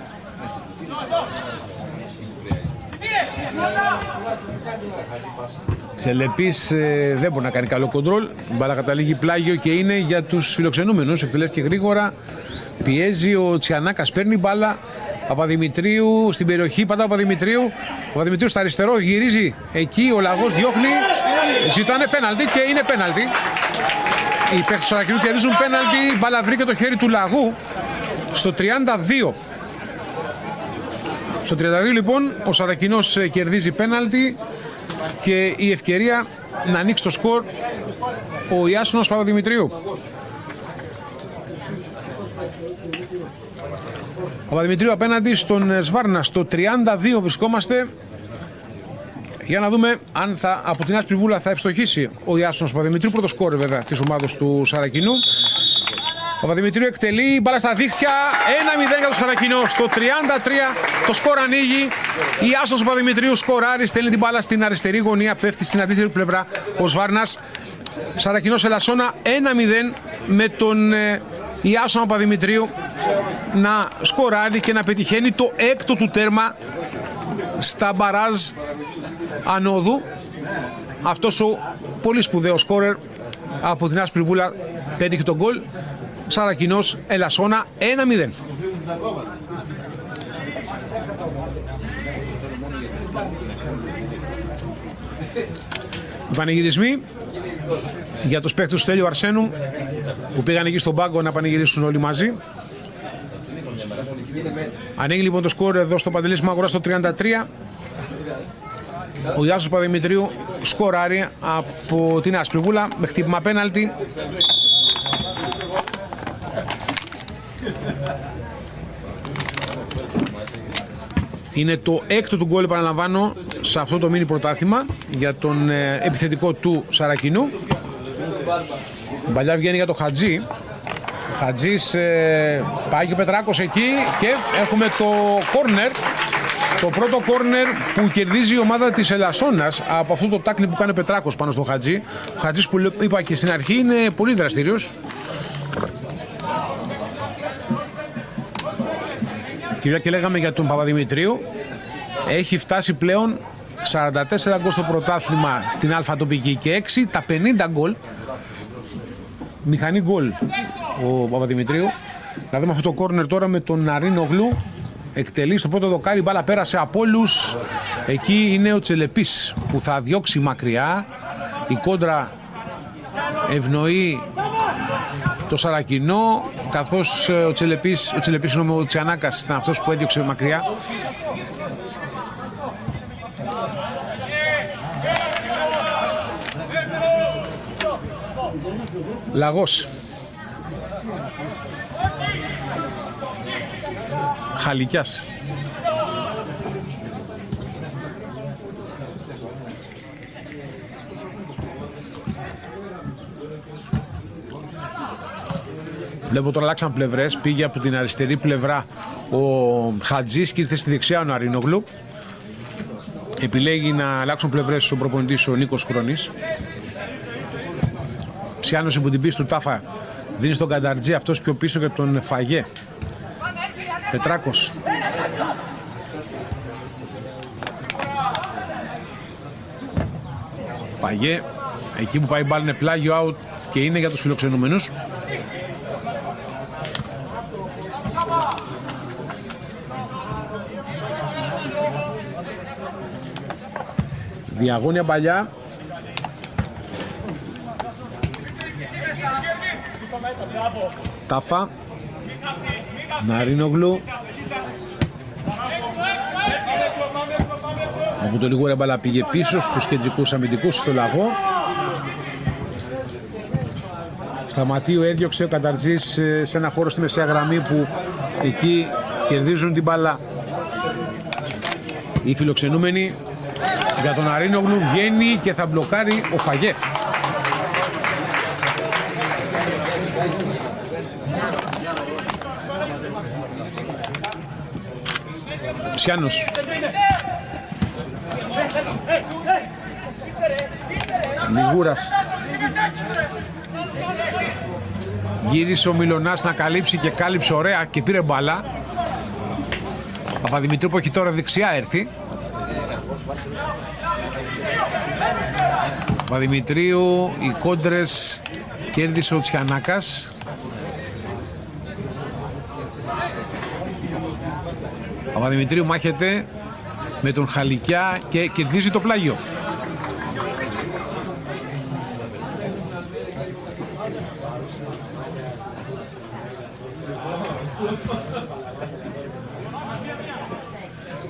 Τσελεπής δεν μπορεί να κάνει καλό κοντρόλ. Μπάλα καταλήγει πλάγιο και είναι για τους φιλοξενούμενους. Εκτελέστηκε γρήγορα. Πιέζει ο Τσιανάκας, παίρνει μπάλα. Παπαδημητρίου στην περιοχή, πατά Παπαδημητρίου. Παπαδημητρίου στα αριστερό, γυρίζει εκεί. Ο Λαγός διώχνει. Ζητάνε πέναλτι και είναι πέναλτι. Οι παίκτες του Σαρακινού κερδίζουν πέναλτι. Μπάλα βρήκε το χέρι του Λαγού στο 32. Στο 32 λοιπόν ο Σαρακινός κερδίζει πέναλτι και η ευκαιρία να ανοίξει το σκορ ο Ιάσονας Παπαδημητρίου. Παπαδημητρίου απέναντι στον Σβάρνα. Στο 32 βρισκόμαστε. Για να δούμε αν από την άσπρη βούλα θα ευστοχήσει ο Ιάσονας Παπαδημητρίου. Πρώτο σκορ βέβαια της ομάδος του Σαρακινού. Παπαδημητρίου εκτελεί, μπάλα στα δίχτυα, 1-0 για το Σαρακινό. Στο 33 το σκορ ανοίγει. Ιάσονας Παπαδημητρίου σκοράρει, στέλνει την μπάλα στην αριστερή γωνία, πέφτει στην αντίθετη πλευρά ο Σβάρνας. Σαρακινός Ελασσόνα 1-0 με τον Ιάσονα Παπαδημητρίου να σκοράρει και να πετυχαίνει το έκτο του τέρμα στα μπαράζ ανόδου. Αυτός ο πολύ σπουδαίος σκόρερ από την άσπρη βούλα πέτυχε τον γκολ. Σαρακινός Ελασσόνα 1-0. Οι πανηγυρισμοί για τους παίκτες του Στέλιου Αρσένου που πήγαν εκεί στον πάγκο να πανηγυρίσουν όλοι μαζί. Ανοίγει λοιπόν το σκορ εδώ στο Παντελής Μάγορας στο 33. Ο Ιάσος Παπαδημητρίου σκοράρει από την άσπρη βούλα με χτύπημα πέναλτι. Είναι το έκτο του γκολ, επαναλαμβάνω, σε αυτό το μίνι πρωτάθλημα για τον επιθετικό του Σαρακινού. Η παλιά βγαίνει για το Χατζή. Ο Χατζής πάει και ο Πετράκος εκεί και έχουμε το κόρνερ. Το πρώτο κόρνερ που κερδίζει η ομάδα της Ελασσόνας από αυτό το τάκλι που κάνει ο Πετράκος πάνω στο Χατζή. Ο Χατζής που είπα και στην αρχή είναι πολύ δραστήριος. Κυρία και λέγαμε για τον Παπαδημητρίου. Έχει φτάσει πλέον 44 γκολ στο πρωτάθλημα στην Α τοπική και 6 τα 50 γκολ. Μηχανή γκολ ο Παπαδημητρίου. Να δούμε αυτό το κόρνερ τώρα με τον Αρίνογλου. Εκτελεί στο πρώτο δοκάρι, μπάλα πέρασε από όλους. Εκεί είναι ο Τσελεπής που θα διώξει μακριά. Η κόντρα ευνοεί το Σαρακινό, καθώς ο Τσιανάκας ήταν αυτός που έδιωξε μακριά. Λαγός. Χαλικιάς. Βλέπω τώρα αλλάξαν πλευρές. Πήγε από την αριστερή πλευρά ο Χατζής και ήρθε στη δεξιά ο Αρίνογλου. Επιλέγει να αλλάξουν πλευρές ο προπονητής ο Νίκος Χρονής. Ψιάνωσε που την πίστη του Τάφα. Δίνει στον Κανταρτζή, αυτός πιο πίσω για τον Φαγέ. Πετράκος. Φαγέ. Εκεί που πάει μπάλ είναι πλάγιο out και είναι για τους φιλοξενούμενους. Διαγώνια παλιά. Τάφα. Ναρίνογλου. Από το Λιγούρια μπάλα πήγε πίσω στους κεντρικούς αμυντικούς στο Λαγό. Σταματίου έδιωξε ο Κανταρτζής σε ένα χώρο στη μεσαία γραμμή που εκεί κερδίζουν την μπάλα οι φιλοξενούμενοι. Για τον Αρίνογλου βγαίνει και θα μπλοκάρει ο Φαγέ. Ψιάνος. Λιγούρας. Γύρισε ο Μιλωνάς να καλύψει και κάλυψε ωραία και πήρε μπάλα. Παπαδημητρίου που έχει τώρα δεξιά έρθει. Παπαδημητρίου, οι κόντρες κέρδισε ο Τσιανάκας. Παπαδημητρίου μάχεται με τον Χαλικιά και κερδίζει το πλάγιο.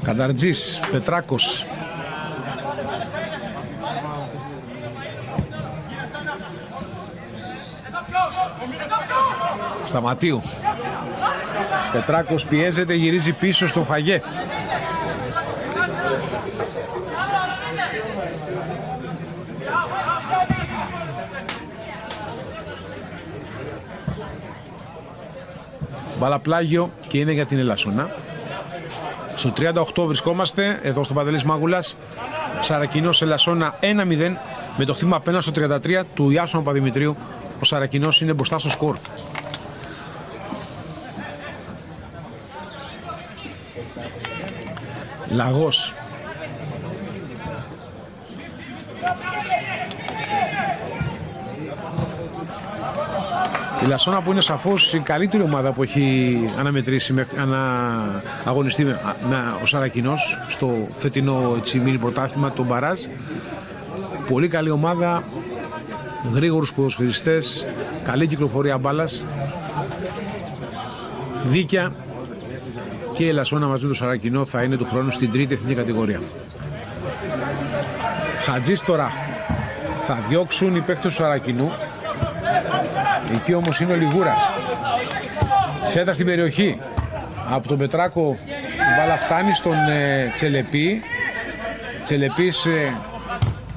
Κανταρτζής, Πετράκος. Σταματίου. Πετράκος πιέζεται, γυρίζει πίσω στον Φαγέ. Μπαλαπλάγιο και είναι για την Ελασσόνα. Στο 38 βρισκόμαστε, εδώ στο Παντελής Μάγουλας. Σαρακινός Ελασσόνα 1-0 με το χτύπημα απέναντι στο 33 του Ιάσονα Παπαδημητρίου. Ο Σαρακινός είναι μπροστά στο σκορ. Λαγός. Η Λασσόνα που είναι σαφώς η καλύτερη ομάδα που έχει αναμετρήσει, αγωνιστεί με ο Σαρακινός στο φετινό μίνι πρωτάθλημα, το Μπαράζ. Πολύ καλή ομάδα, γρήγορους ποδοσφαιριστές, καλή κυκλοφορία μπάλας, δίκαια, και η Λασσόνα μαζί με το Σαρακινό θα είναι του χρόνου στην τρίτη εθνική κατηγορία. Χατζής τώρα θα διώξουν οι παίκτες του Σαρακινού. Εκεί όμως είναι ο Λιγούρας. Σέτα στην περιοχή. Από τον Πετράκο η μπάλα φτάνει στον Τσελεπή. Τσελεπής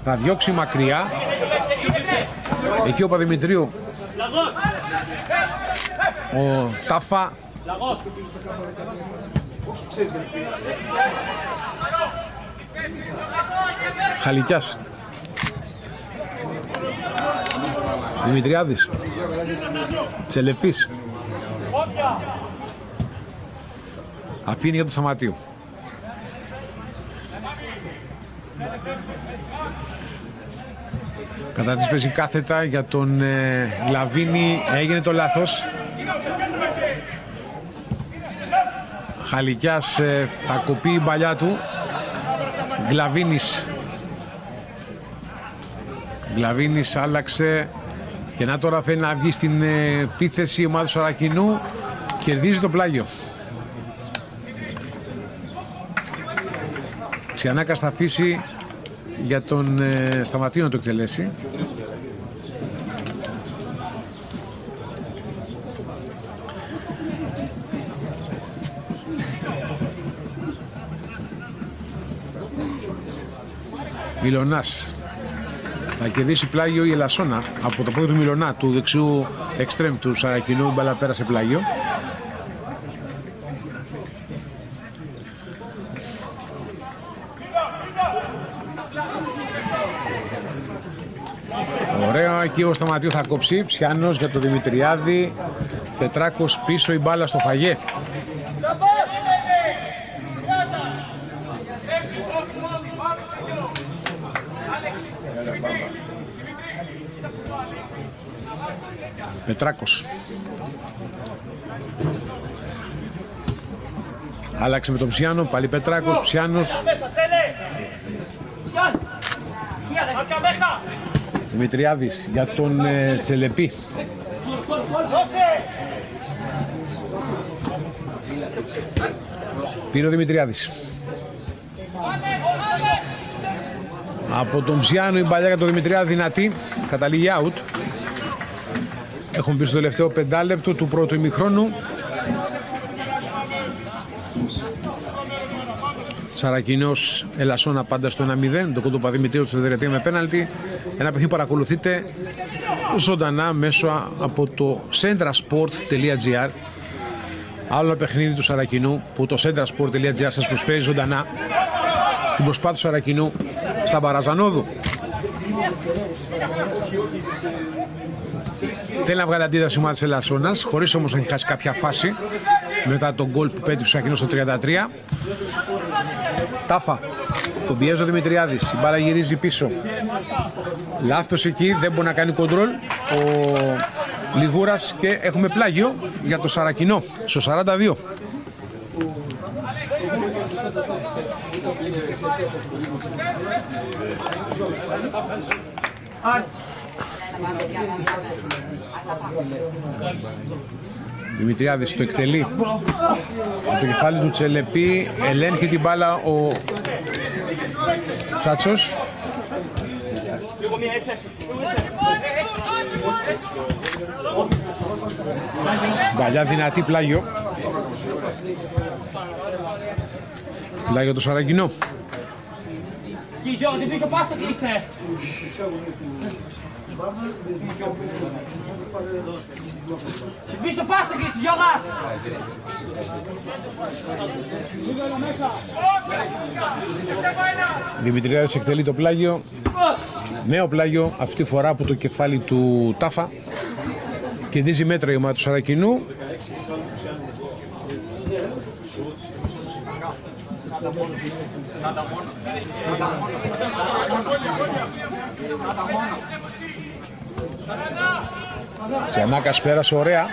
θα διώξει μακριά. Εκεί ο Παπαδημητρίου. Ο Τάφα. Χαλικιάς. Δημητριάδης. Τσελεπής. Αφήνει για το Σταματίου. Κατά της παίζει κάθετα για τον Γλαβίνη. Έγινε το λάθος. Χαλικιάς θα κοπεί η μπαλιά του. Γλαβίνης άλλαξε και να τώρα θέλει να βγει στην επίθεση η ομάδα του Σαρακινού. Κερδίζει το πλάγιο. Ξιανάκας θα αφήσει για τον Σταματίο να το εκτελέσει. Μιλωνάς. Θα κερδίσει πλάγιο η Ελασσόνα από το πόδι του Μιλωνά, του δεξιού εξτρέμ του Σαρακινού. Η μπάλα πέρασε πλάγιο. Ωραία, εκεί ο Σταματίου θα κόψει. Ψιάνος για τον Δημητριάδη. Πετράκος πίσω, η μπάλα στο Φαγέ. Πετράκος. Άλλαξε με τον Ψιάνο, πάλι Πετράκος, Ψιάνος. Δημητριάδης για τον Τσελεπή. Πήρε ο Δημητριάδης. Από τον Ψιάνο η μπαλιά για τον Δημητριάδη δυνατή. Καταλήγει out. Έχουν πει στο τελευταίο πεντάλεπτο του πρώτου ημιχρόνου. Σαρακινός Ελασσόνα πάντα στο 1-0. Το κόντο Παπαδημητρίου του Στερετία με πέναλτι. Ένα παιχνίδι παρακολουθείτε ζωντανά μέσω από το centrasport.gr. Άλλο ένα παιχνίδι του Σαρακινού που το Centrasport.gr σας προσφέρει ζωντανά. Την προσπάθεια του Σαρακινού στα Μπαραζανόδου. Θέλει να βγάλει αντίδραση η ομάδα της Ελασσόνας, χωρίς όμως να έχει χάσει κάποια φάση μετά τον γκολ που πέτυχε ο Σαρακινός στο 33. Τάφα, τον πιέζει ο Δημητριάδης, η μπάλα γυρίζει πίσω. Λάθος εκεί, δεν μπορεί να κάνει κοντρόλ ο Λιγούρας και έχουμε πλάγιο για το Σαρακινό στο 42. Δημητριάδης το εκτελεί από το κεφάλι του Τσελεπή, ελέγχει την μπάλα ο Τσάτσος. Μπαλιά δυνατή, πλάγιο. Πλάγιο το Σαρακινό. Πίσω πάσα και στις γιογάς! Δημητριάδης εκτελεί το πλάγιο. Νέο πλάγιο, αυτή τη φορά από το κεφάλι του Τάφα. Κερδίζει μέτρα η ομάδα του Σαρακινού. Τσιανάκας πέρασε ωραία.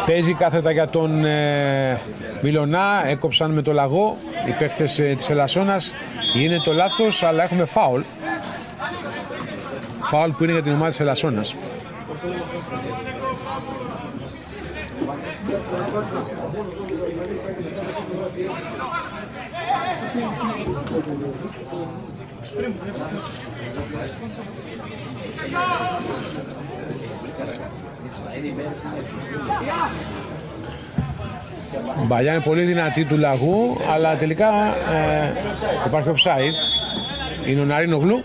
Παίζει κάθετα για τον Μιλωνά. Έκοψαν με το λαγό οι παίκτες της Ελασσόνας. Είναι το λάθος, αλλά έχουμε φάουλ. Φάουλ που είναι για την ομάδα της Ελασσόνας. Η μπαλιά είναι πολύ δυνατή του Λαγού, αλλά τελικά υπάρχει offside. Είναι ο Ναρίνογλου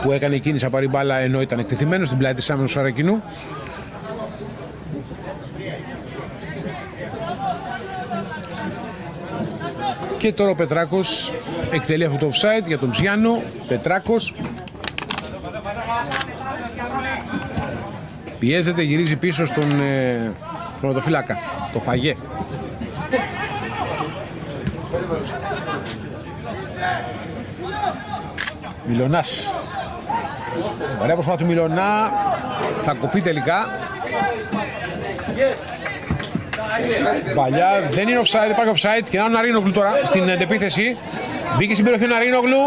που έκανε κίνηση να πάρει μπάλα ενώ ήταν εκτεθειμένος στην πλάτη της άμυνας του Σαρακινού. Και τώρα ο Πετράκος εκτελεί αυτό το offside για τον Ψιάνο. Πετράκος πιέζεται, γυρίζει πίσω στον πρωτοφύλακα, το Φαγέ. Μιλωνάς. Ωραία προσπάθεια του Μιλωνά. Θα κοπεί τελικά. Παλιά δεν είναι offside, υπάρχει offside. Και ένα ο Ναρίνογλου τώρα στην αντεπίθεση. Μπήκε στην περιοχή ο Ναρίνογλου.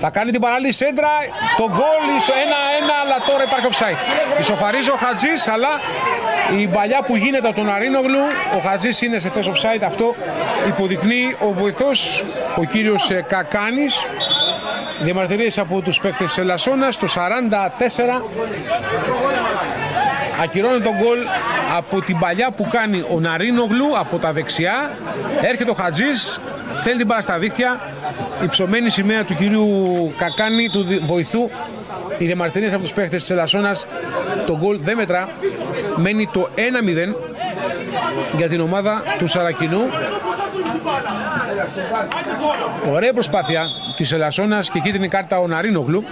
Θα κάνει την παράλληλη σέντρα. Το γκολ 1-1, αλλά τώρα υπάρχει offside. Ισοφαρίζει ο Χατζής, αλλά η παλιά που γίνεται από τον Ναρίνογλου, ο Χατζής είναι σε θέση offside. Αυτό υποδεικνύει ο βοηθός, ο κύριος Κακάνης. Διαμαρτυρίες από τους παίκτες της Ελασσόνας. Το 44 ακυρώνει τον γκολ από την παλιά που κάνει ο Ναρίνογλου από τα δεξιά. Έρχεται ο Χατζής, στέλνει την μπάλα στα δίχτυα. Η ψωμένη σημαία του κυρίου Κακάνη, του βοηθού. Οι διαμαρτυρίες από τους παίκτες της Ελασσόνας. Το γκολ δεν μετρά. Μένει το 1-0 για την ομάδα του Σαρακινού. Ωραία προσπάθεια της Ελασσόνας και κίτρινη κάρτα ο Ναρίνογλου.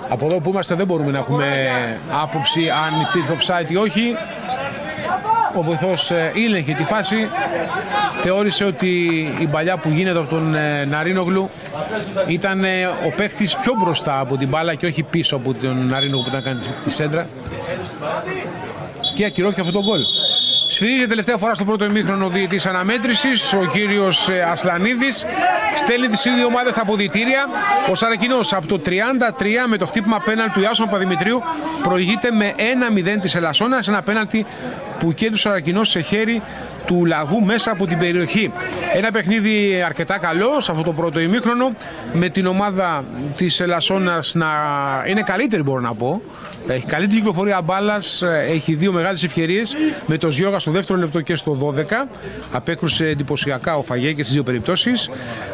Από εδώ που είμαστε δεν μπορούμε να έχουμε άποψη αν υπήρχε offside ή όχι. Ο βοηθός ήλεγχε τη φάση. Θεώρησε ότι η μπαλιά που γίνεται από τον Ναρίνογλου ήταν ο παίκτης πιο μπροστά από την μπάλα και όχι πίσω από τον Ναρίνογλου που ήταν κάνει τη σέντρα. Και ακυρώθηκε αυτό το γκολ. Σφυρίζει τελευταία φορά στο πρώτο ημίχρονο ο διαιτητής αναμέτρησης, ο κύριος Ασλανίδης. Στέλνει τις ίδιες ομάδες στα αποδυτήρια. Ο Σαρακινός από το 33 με το χτύπημα πέναλτι του Ιάσονα Παπαδημητρίου προηγείται με 1-0 της Ελασσόνας. Ένα πέναλτι που κέρδισε ο Σαρακινός σε χέρι του Λαγού μέσα από την περιοχή. Ένα παιχνίδι αρκετά καλό σε αυτό το πρώτο ημίχρονο, με την ομάδα της Ελασσόνας να είναι καλύτερη, μπορώ να πω. Έχει καλύτερη κυκλοφορία μπάλας, έχει δύο μεγάλες ευκαιρίες με το Ζιώγα στο δεύτερο λεπτό και στο 12. Απέκρουσε εντυπωσιακά ο Φαγέ και στις δύο περιπτώσεις.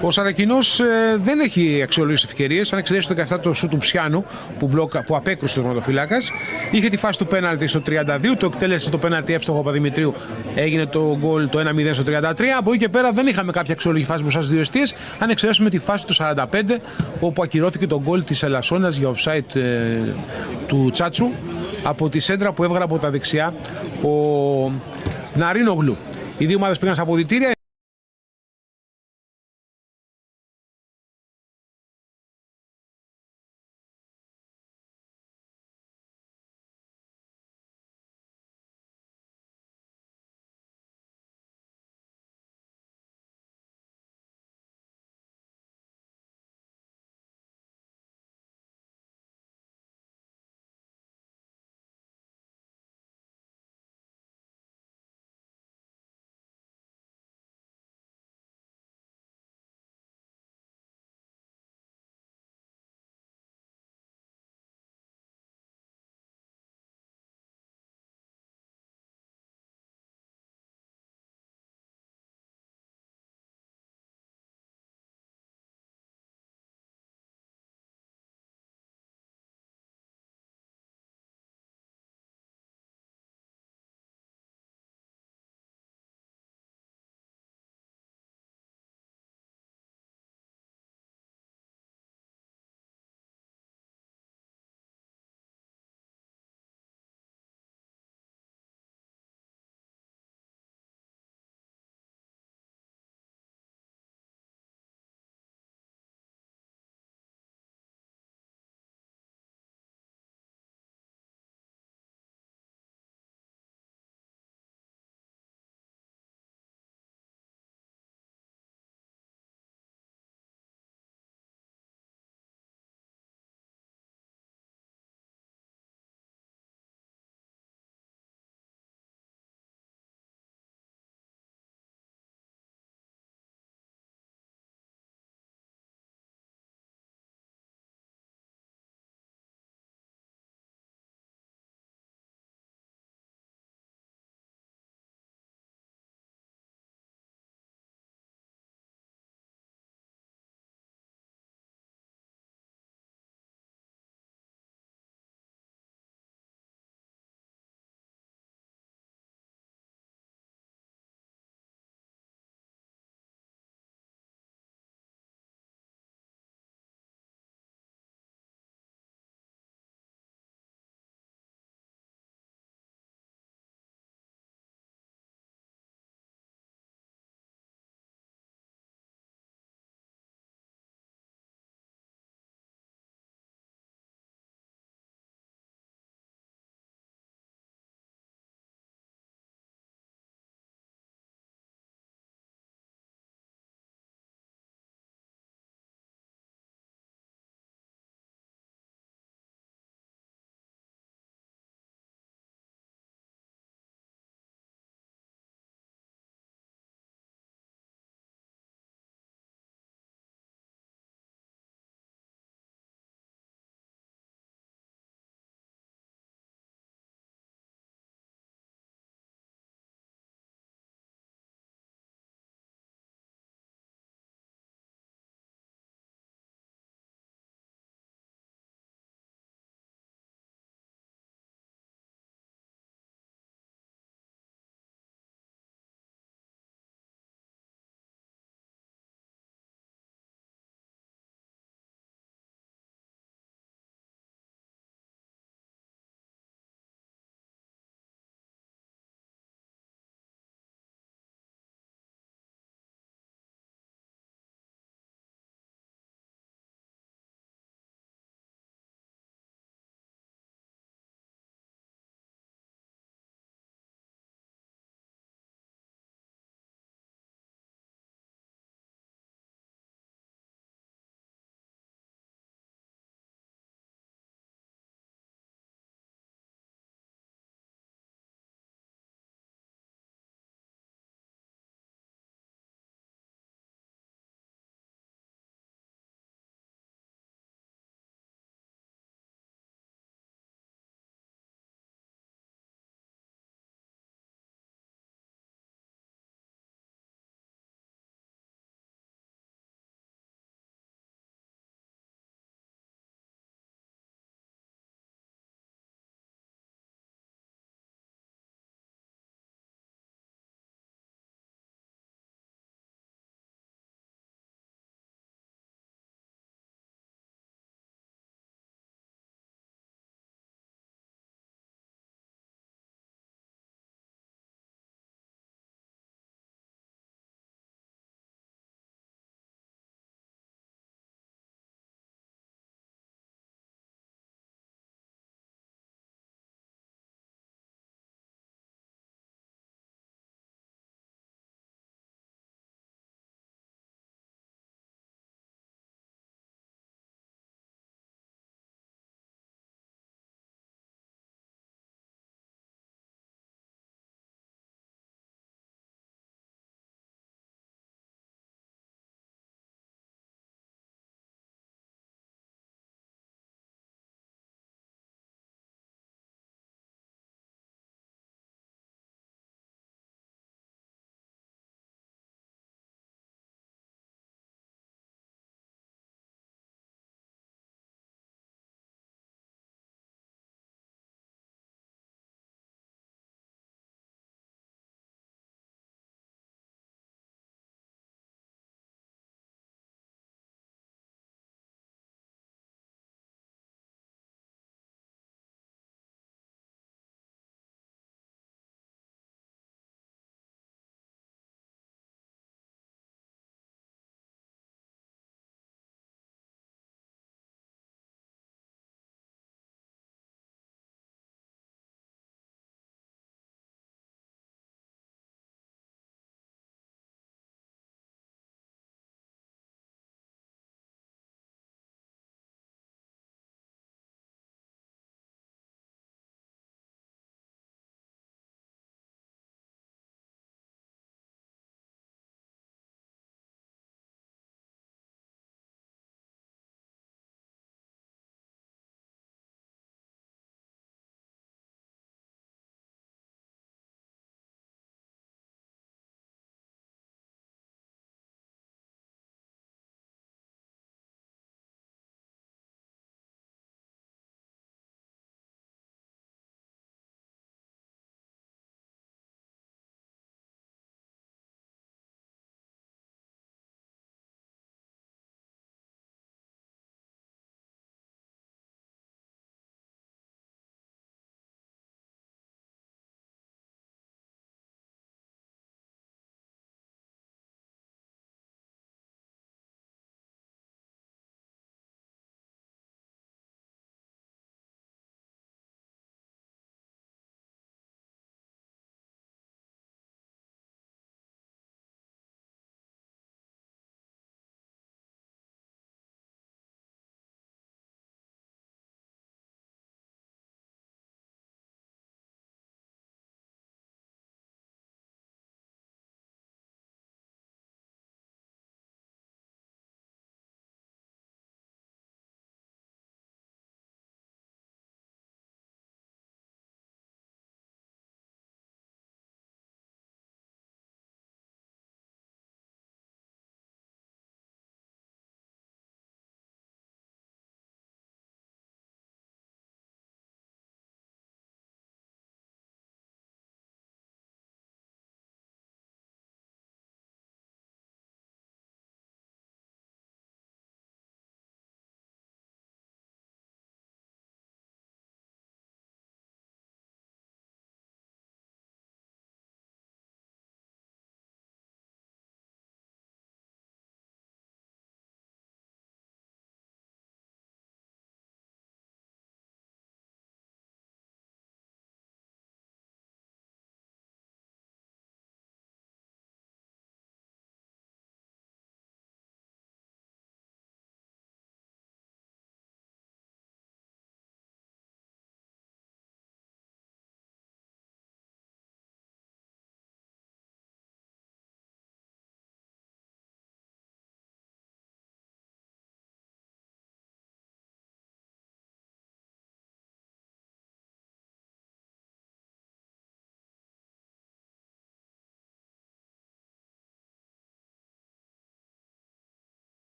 Ο Σαρακινός δεν έχει αξιολογήσει ευκαιρίες. Αν εξαιρέσει το 17 το σου του Ψιάνου που απέκρουσε ο τερματοφύλακας. Είχε τη φάση του πέναλτι στο 32, το εκτέλεσε το πέναλτι εύστοχο ο Παπαδημητρίου. Έγινε το γκολ το 1-0 στο 33. Από εκεί και πέρα δεν είχαμε κάποια αξιολογική φάση μπροστά στις δύο εστίες. Αν εξαιρέσουμε τη φάση του 45, όπου ακυρώθηκε το γκολ της Ελασσόνας για offside του Τσάτσου από τη σέντρα που έβγαλε από τα δεξιά ο Ναρίνογλου. Οι δύο ομάδες πήγαν στα αποδυτήρια.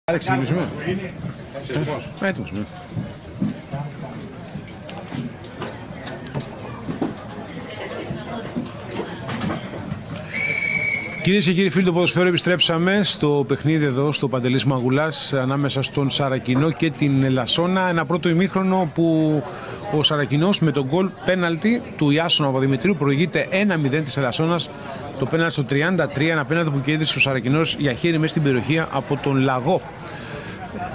Θα ξεκινήσουμε. Έτοιμος. Κυρίες και κύριοι φίλοι του ποδοσφαίρου, επιστρέψαμε στο παιχνίδι εδώ στο Παντελής Μαγουλάς ανάμεσα στον Σαρακινό και την Ελασσόνα. Ένα πρώτο ημίχρονο που ο Σαρακινός με τον γκολ πέναλτι του Ιάσονα Παπαδημητρίου προηγείται 1-0 της Ελασσόνας. Το πέναλτι στο 33, ένα πέναλτι που κέρδισε ο Σαρακινός για χέρι μέσα στην περιοχή από τον Λαγό.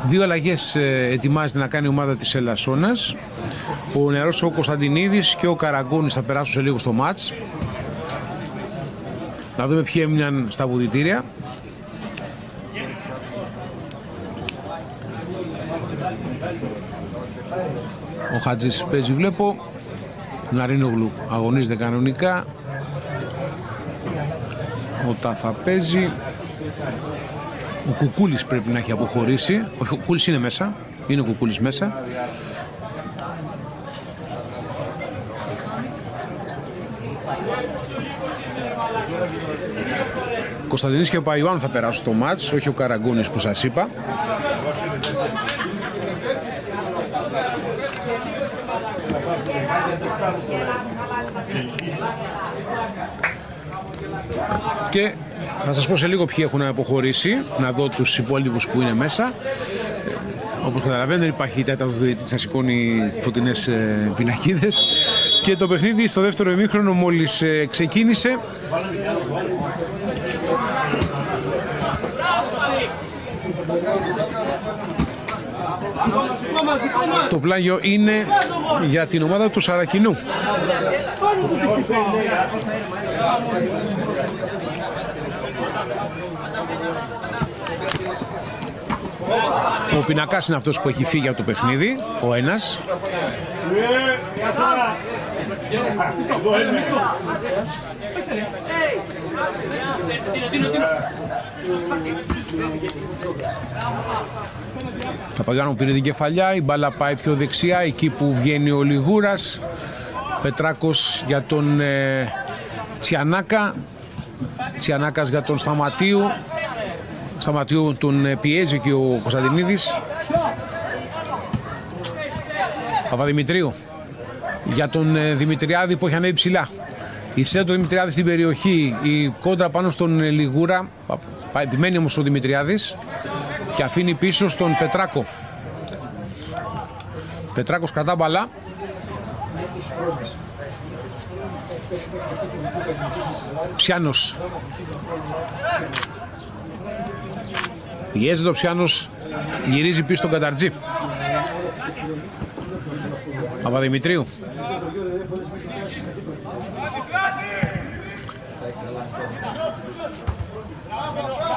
Δύο αλλαγές ετοιμάζεται να κάνει η ομάδα της Ελασσόνας. Ο νεαρός ο Κωνσταντινίδης και ο Καραγκούνης θα περάσουν σε λίγο στο μάτς. Να δούμε ποιοι έμειναν στα βουδητήρια. Ο Χατζής παίζει, βλέπω. Ναρίνογλου αγωνίζεται κανονικά. Ο Τάφα παίζει. Ο Κουκούλης πρέπει να έχει αποχωρήσει. Όχι, ο Κουκούλης είναι μέσα. Είναι ο Κουκούλης μέσα. Κωνσταντινής και ο Παϊωάννου θα περάσουν στο μάτς, όχι ο Καραγκούνης που σας είπα. Και θα σας πω σε λίγο ποιοι έχουν αποχωρήσει, να δω τους υπόλοιπους που είναι μέσα. Όπως καταλαβαίνετε δεν υπάρχει τέταρτος διαιτητής να σηκώνει φωτεινές πινακίδες. Και το παιχνίδι στο δεύτερο ημίχρονο μόλις ξεκίνησε. Το πλάγιο είναι για την ομάδα του Σαρακινού. Ο Πινακάς είναι αυτός που έχει φύγει από το παιχνίδι, ο ένας. Τα Παγιάννου πήρε την κεφαλιά, η μπάλα πάει πιο δεξιά, εκεί που βγαίνει ο Λιγούρας. Πετράκος για τον Τσιανάκα, Τσιανάκας για τον Σταματίου. Σταματίου τον πιέζει και ο Κωνσταντινίδης. Παπαδημητρίου για τον Δημητριάδη που έχει ανέβει ψηλά. Η σέντρα του Δημητριάδη στην περιοχή, η κόντρα πάνω στον Λιγούρα. Επιμένει όμως ο Δημητριάδης και αφήνει πίσω στον Πετράκο. Πετράκος κρατά μπαλά. Ψιάνος. Πιέζεται ο Ψιάνος, γυρίζει πίσω στον Καταρτζή. Παπαδημητρίου.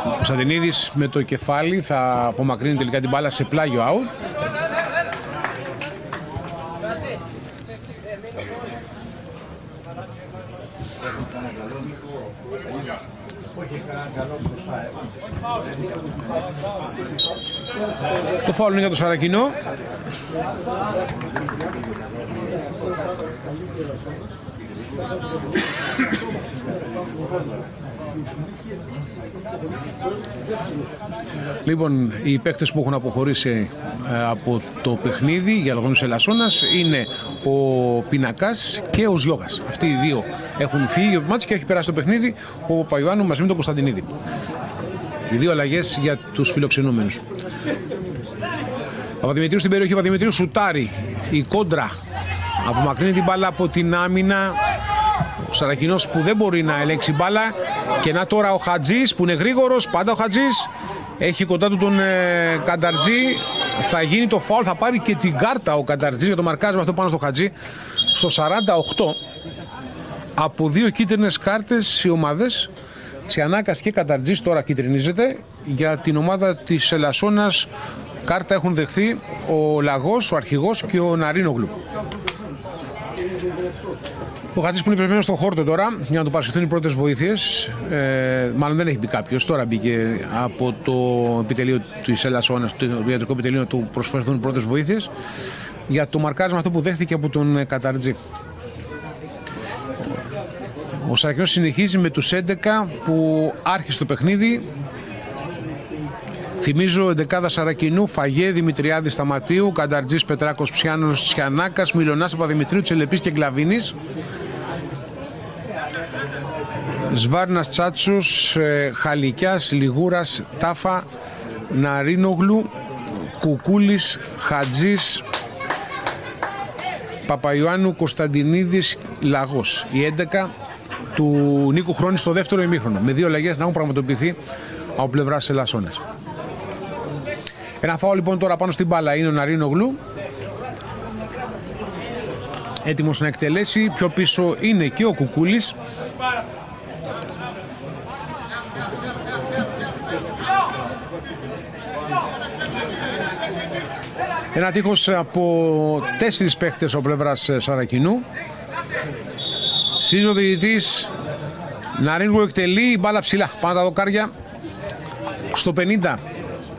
Ο Κωνσταντινίδης με το κεφάλι θα απομακρύνει τελικά την μπάλα σε πλάγιο out. Το φάουλ είναι για το Σαρακινό. Λοιπόν, οι παίκτες που έχουν αποχωρήσει από το παιχνίδι για λόγω της Ελασσόνας είναι ο Πινακάς και ο Ζιώγας. Αυτοί οι δύο έχουν φύγει από το μάτς και έχει περάσει το παιχνίδι ο Παϊωάννου μαζί με τον Κωνσταντινίδη. Οι δύο αλλαγές για τους φιλοξενούμενους. Παπαδημητρίου στην περιοχή, Παπαδημητρίου σουτάρει. Η κόντρα απομακρύνει την μπάλα από την άμυνα. Ο Σαρακινός που δεν μπορεί να ελέγξει μπάλα. Και να τώρα ο Χατζής που είναι γρήγορος, πάντα ο Χατζής. Έχει κοντά του τον Κανταρτζή. Θα γίνει το φάουλ, θα πάρει και την κάρτα ο Κανταρτζής για το μαρκάρισμα αυτό πάνω στο Χατζή. Στο 48 από δύο κίτρινες κάρτες οι ομάδες. Τσιανάκας και Κανταρτζής τώρα κίτρινίζεται. Για την ομάδα της Ελασσόνας κάρτα έχουν δεχθεί ο Λαγός, ο αρχηγός και ο Ναρίνογλου. Ο Χατζής που είναι περιμένος στον χόρτο τώρα για να του παρασχεθούν οι πρώτες βοήθειες. Μάλλον δεν έχει μπει κάποιος, τώρα μπήκε από το επιτελείο της Ελασσόνας, το ιατρικό επιτελείο, να του προσφερθούν οι πρώτες βοήθειες για το μαρκάρισμα αυτό που δέχθηκε από τον Καταρτζή. Ο Σαρακινός συνεχίζει με τους 11 που άρχισε το παιχνίδι. Θυμίζω εντεκάδα Σαρακινού, Φαγέ, Δημητριάδη, Σταματίου, Κανταρτζής, Πετράκος, Ψιάνος, Τσιανάκας, Μιλωνάς, Παπαδημητρίου, Τσελεπής και Γκλαβίνης. Σβάρνας, Τσάτσος, Χαλικιάς, Λιγούρας, Τάφα, Ναρίνογλου, Κουκούλης, Χατζής, Παπαϊωάννου, Κωνσταντινίδης, Λαγός. Η 11 του Νίκου Χρόνη στο δεύτερο ημίχρονο, με 2 αλλαγές να έχουν πραγματοποιηθεί από πλευράς Ελασσόνας. Ένα φάουλ λοιπόν τώρα πάνω στην μπάλα είναι ο Ναρίνογλου, έτοιμος να εκτελέσει. Πιο πίσω είναι και ο Κουκούλης. Ένα τείχος από 4 παίχτες ο πλευράς Σαρακινού. Σίζο ο διαιτητής, Ναρίνογλου εκτελεί, μπάλα ψηλά πάνω τα δοκάρια. Στο 50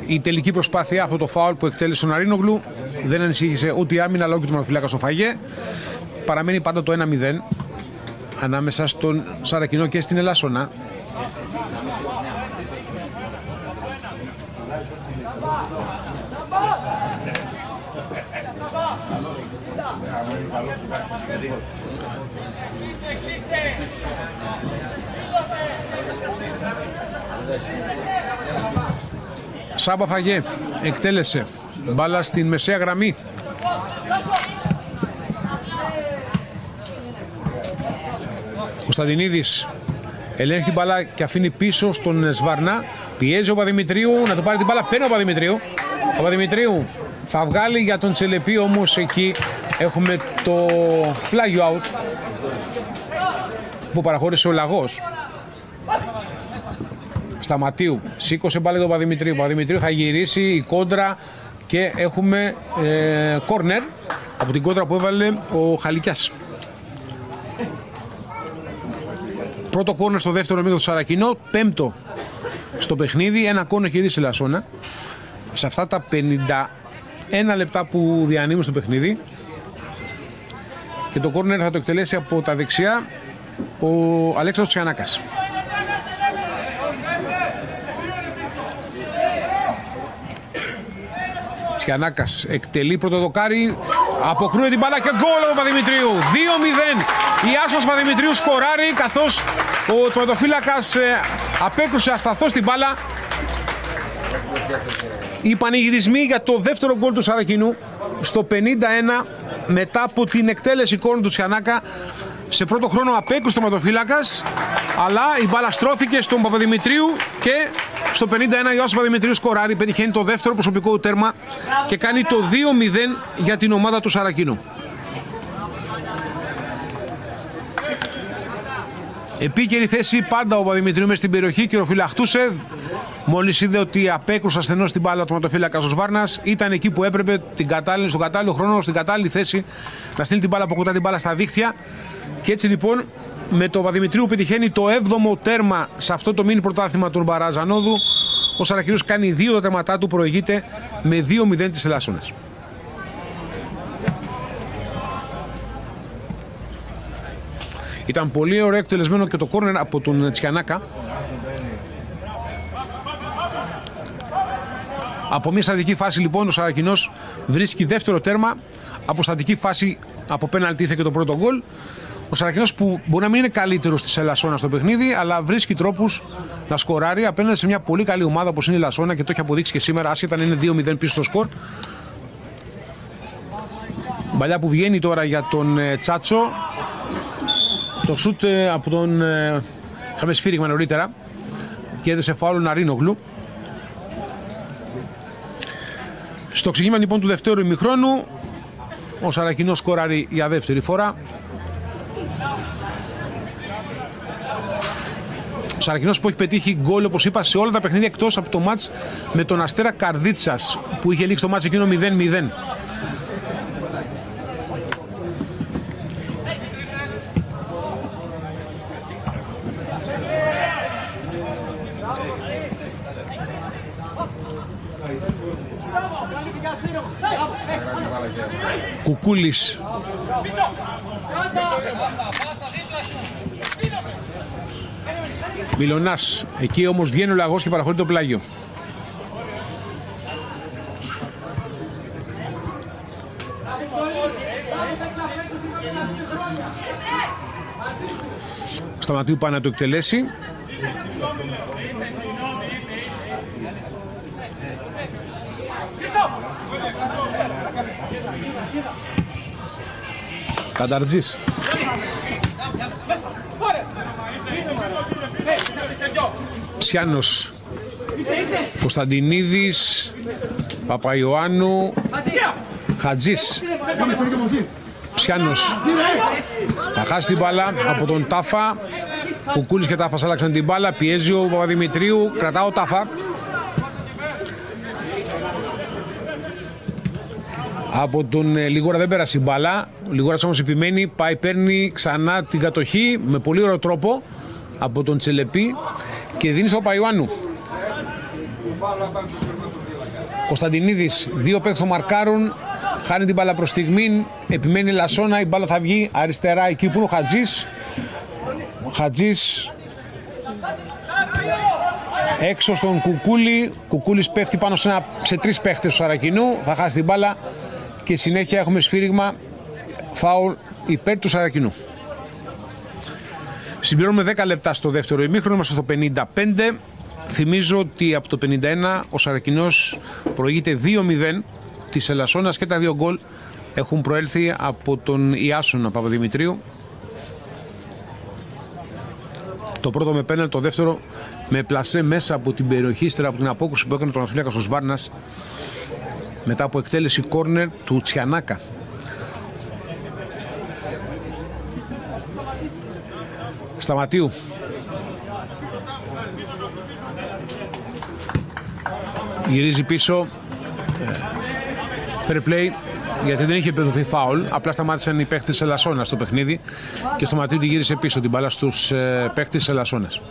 η τελική προσπάθεια, αυτό το φάουλ που εκτέλεσε ο Ναρίνογλου, δεν ανησύχησε ούτε η άμυνα αλλά ούτε το ματοφυλάκα ο Φαγέ. Παραμένει πάντα το 1-0 ανάμεσα στον Σαρακινό και στην Ελασσόνα. Σάμπα Φαγέ εκτέλεσε, μπάλα στην μεσαία γραμμή. Κωνσταντινίδης ελέγχει την μπάλα και αφήνει πίσω στον Σβαρνά. Πιέζει ο Παπαδημητρίου να το πάρει την μπάλα, παίρνει ο Παπαδημητρίου. Ο Παπαδημητρίου θα βγάλει για τον Τσελεπή, όμως εκεί έχουμε το πλάγιο out που παραχώρησε ο Λαγός. Σταματίου σήκωσε μπάλα τον Παπαδημητρίου. Ο Παπαδημητρίου θα γυρίσει η κόντρα και έχουμε κόρνερ από την κόντρα που έβαλε ο Χαλικιάς. Πρώτο κόρνερ στο δεύτερο μήκο του Σαρακινό, 5ο στο παιχνίδι, ένα κόρνερ κερδίσει η Ελασσόνα. Σε αυτά τα 51 λεπτά που διανύμουν στο παιχνίδι, και το κόρνερ θα το εκτελέσει από τα δεξιά ο Αλέξανδρος Τσιανάκας. Τσιανάκας εκτελεί πρώτο δοκάρι, αποκρούει την μπάλα και γκολ ο Παπαδημητρίου. 2-0. Η Άσος Παπαδημητρίου σκοράρει, καθώς ο τερματοφύλακας απέκρουσε ασταθώς την μπάλα. Οι πανηγυρισμοί για το δεύτερο γκολ του Σαρακινού στο 51 μετά από την εκτέλεση κόρνου του Τσιανάκα. Σε πρώτο χρόνο απέκρουσε ο τερματοφύλακας, αλλά η μπάλα στρώθηκε στον Παπαδημητρίου και στο 51 ο Ιωάννης Παπαδημητρίου σκοράρει, πετυχαίνει το δεύτερο προσωπικό του τέρμα και κάνει το 2-0 για την ομάδα του Σαρακινού. Επίκαιρη θέση πάντα ο Παπαδημητρίου μες στην περιοχή, κυροφυλαχτούσε. Μόλις είδε ότι απέκρουσε ασθενώς την μπάλα του ματοφύλακας ο Σβάρνας, ήταν εκεί που έπρεπε στον κατάλληλο χρόνο, στην κατάλληλη θέση να στείλει την μπάλα από κοντά, την μπάλα στα δίχτυα. Και έτσι λοιπόν με το Παπαδημητρίου πετυχαίνει το 7ο τέρμα σε αυτό το μίνι πρωτάθλημα του Μπαραζανόδου. Ο Σαρακινός κάνει 2 τα τέρματά του, προηγείται με 2-0 της Ελασσόνας. Ήταν πολύ ωραίο εκτελεσμένο και το κόρνερ από τον Τσιανάκα. Από μια στατική φάση λοιπόν ο Σαρακινός βρίσκει δεύτερο τέρμα. Από στατική φάση από πέναλτι ήρθε και το πρώτο γκολ. Ο Σαρακινός που μπορεί να μην είναι καλύτερος της Ελασσόνα στο παιχνίδι, αλλά βρίσκει τρόπους να σκοράρει απέναντι σε μια πολύ καλή ομάδα όπως είναι η Ελασσόνα και το έχει αποδείξει και σήμερα, άσχετα αν είναι 2-0 πίσω στο σκορ. Μπαλιά που βγαίνει τώρα για τον Τσάτσο. Το σούτ από τον είχαμε σφύριγμα νωρίτερα και έδεσε φάουλ Ναρίνογλου. Στο ξεκίνημα λοιπόν του δευτέρου ημιχρόνου ο Σαρακινός σκοράρει για δεύτερη φορά. Ο Σαρακινός που έχει πετύχει γκολ, όπως είπα, σε όλα τα παιχνίδια εκτός από το μάτς με τον Αστέρα Καρδίτσας που είχε λήξει το μάτς εκείνο 0-0. Κουκούλης. Μιλωνάς. Εκεί όμως βγαίνει ο Λαγός και παραχωρεί το πλάγιο. Σταματίου πάει να το εκτελέσει. Κανταρτζής. Ψιάνος. Κωνσταντινίδης. Παπαϊωάννου. Χατζής. Ψιάνος. Θα χάσει την μπάλα από τον Τάφα. Κουκούλης και Τάφας άλλαξαν την μπάλα. Πιέζει ο Παπαδημητρίου. Κρατάω ο Τάφα. Από τον Λιγούρα δεν πέρασε η μπάλα. Ο Λιγούρας όμως επιμένει. Πάει, παίρνει ξανά την κατοχή με πολύ ωραίο τρόπο από τον Τσελεπή και δίνει στο Παπαϊωάννου. Κωνσταντινίδης, δύο παίκτες το μαρκάρουν. Χάνει την μπάλα προς στιγμήν. Επιμένει Λασόνα. Η μπάλα θα βγει αριστερά εκεί που είναι ο Χατζής. Χατζής έξω στον Κουκούλη. Κουκούλης πέφτει πάνω σε τρεις παίχτες του Σαρακινού. Θα χάσει την μπάλα και συνέχεια έχουμε σφύριγμα φάουλ υπέρ του Σαρακινού. Συμπληρώνουμε 10 λεπτά στο δεύτερο ημίχρονο. Είμαστε στο 55. Θυμίζω ότι από το 51 ο Σαρακινός προηγείται 2-0. Της Ελασσόνας και τα δύο γκολ έχουν προέλθει από τον Ιάσονα Παπαδημητρίου. Το πρώτο με πέναλ, το δεύτερο με πλασέ μέσα από την περιοχή, ύστερα από την απόκρουση που έκανε τον Αθλίακας ο Σβάρνας μετά από εκτέλεση κόρνερ του Τσιανάκα. Σταματίου. Γυρίζει πίσω. Fair play, γιατί δεν είχε επιδοθεί φάουλ. Απλά σταμάτησαν οι παίκτες της Ελασσόνας στο παιχνίδι και στο Ματίου τη γύρισε πίσω την μπάλα στους παίκτες της Ελασσόνας.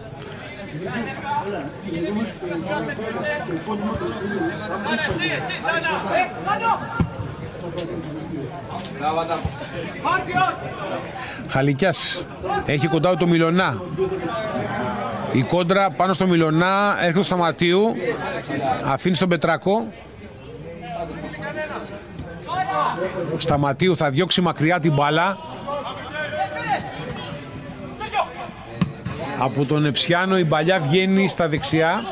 Χαλικιάς έχει κοντά το Μιλωνά. Η κόντρα πάνω στο Μιλωνά έρχεται στο Ματίου. Αφήνει στον Πετρακό. Σταματίου θα διώξει μακριά την μπάλα από τον Εψιάνο. Η μπαλιά βγαίνει στα δεξιά.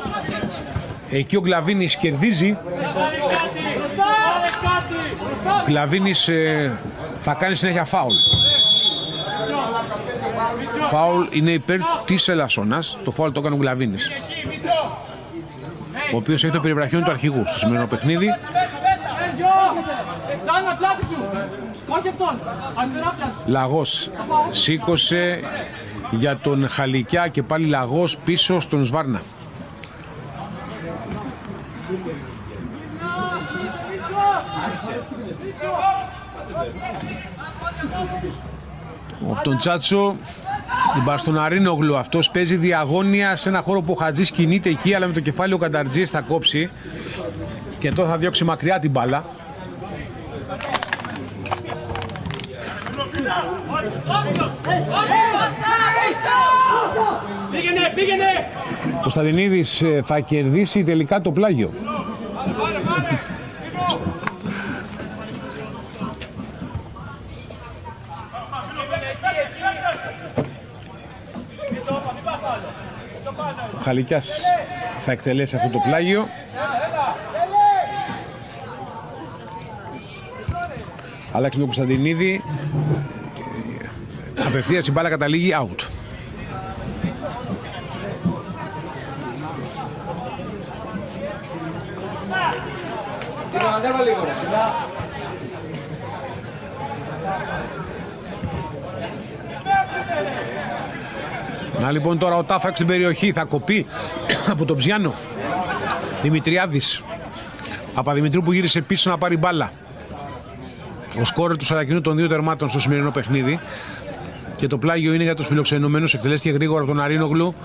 Εκεί ο Γκλαβίνης κερδίζει. Ο Γκλαβίνης θα κάνει συνέχεια φάουλ. Φάουλ είναι υπέρ της Ελασσόνας. Το φάουλ το έκανε ο Γκλαβίνης, ο οποίος έχει το περιβραχιόν του αρχηγού στο σημερινό παιχνίδι. Λαγός σήκωσε για τον Χαλικιά και πάλι Λαγός πίσω στον Σβάρνα. Από τον Τσάτσο την πάρει στον Αρίνογλου. Αυτός παίζει διαγώνια σε ένα χώρο που ο Χατζής κινείται εκεί, αλλά με το κεφάλι ο Κανταρτζής θα κόψει και τώρα θα διώξει μακριά την μπάλα. Ο Κωνσταντινίδης θα κερδίσει τελικά το πλάγιο. Ο Χαλικιάς θα εκτελέσει αυτό το πλάγιο. Αλλάξει τον Κωνσταντινίδη. Απευθείας η μπάλα καταλήγει out. Να λοιπόν τώρα ο Τάφαξ στην περιοχή θα κοπεί από τον Ψιάνο. Δημητριάδης. Παπαδημητρίου που γύρισε πίσω να πάρει μπάλα. Ο σκόρερ του Σαρακινού των δύο τερμάτων στο σημερινό παιχνίδι. Και το πλάγιο είναι για τους φιλοξενούμενους. Εκτελέστηκε γρήγορα από τον Αρίνογλου.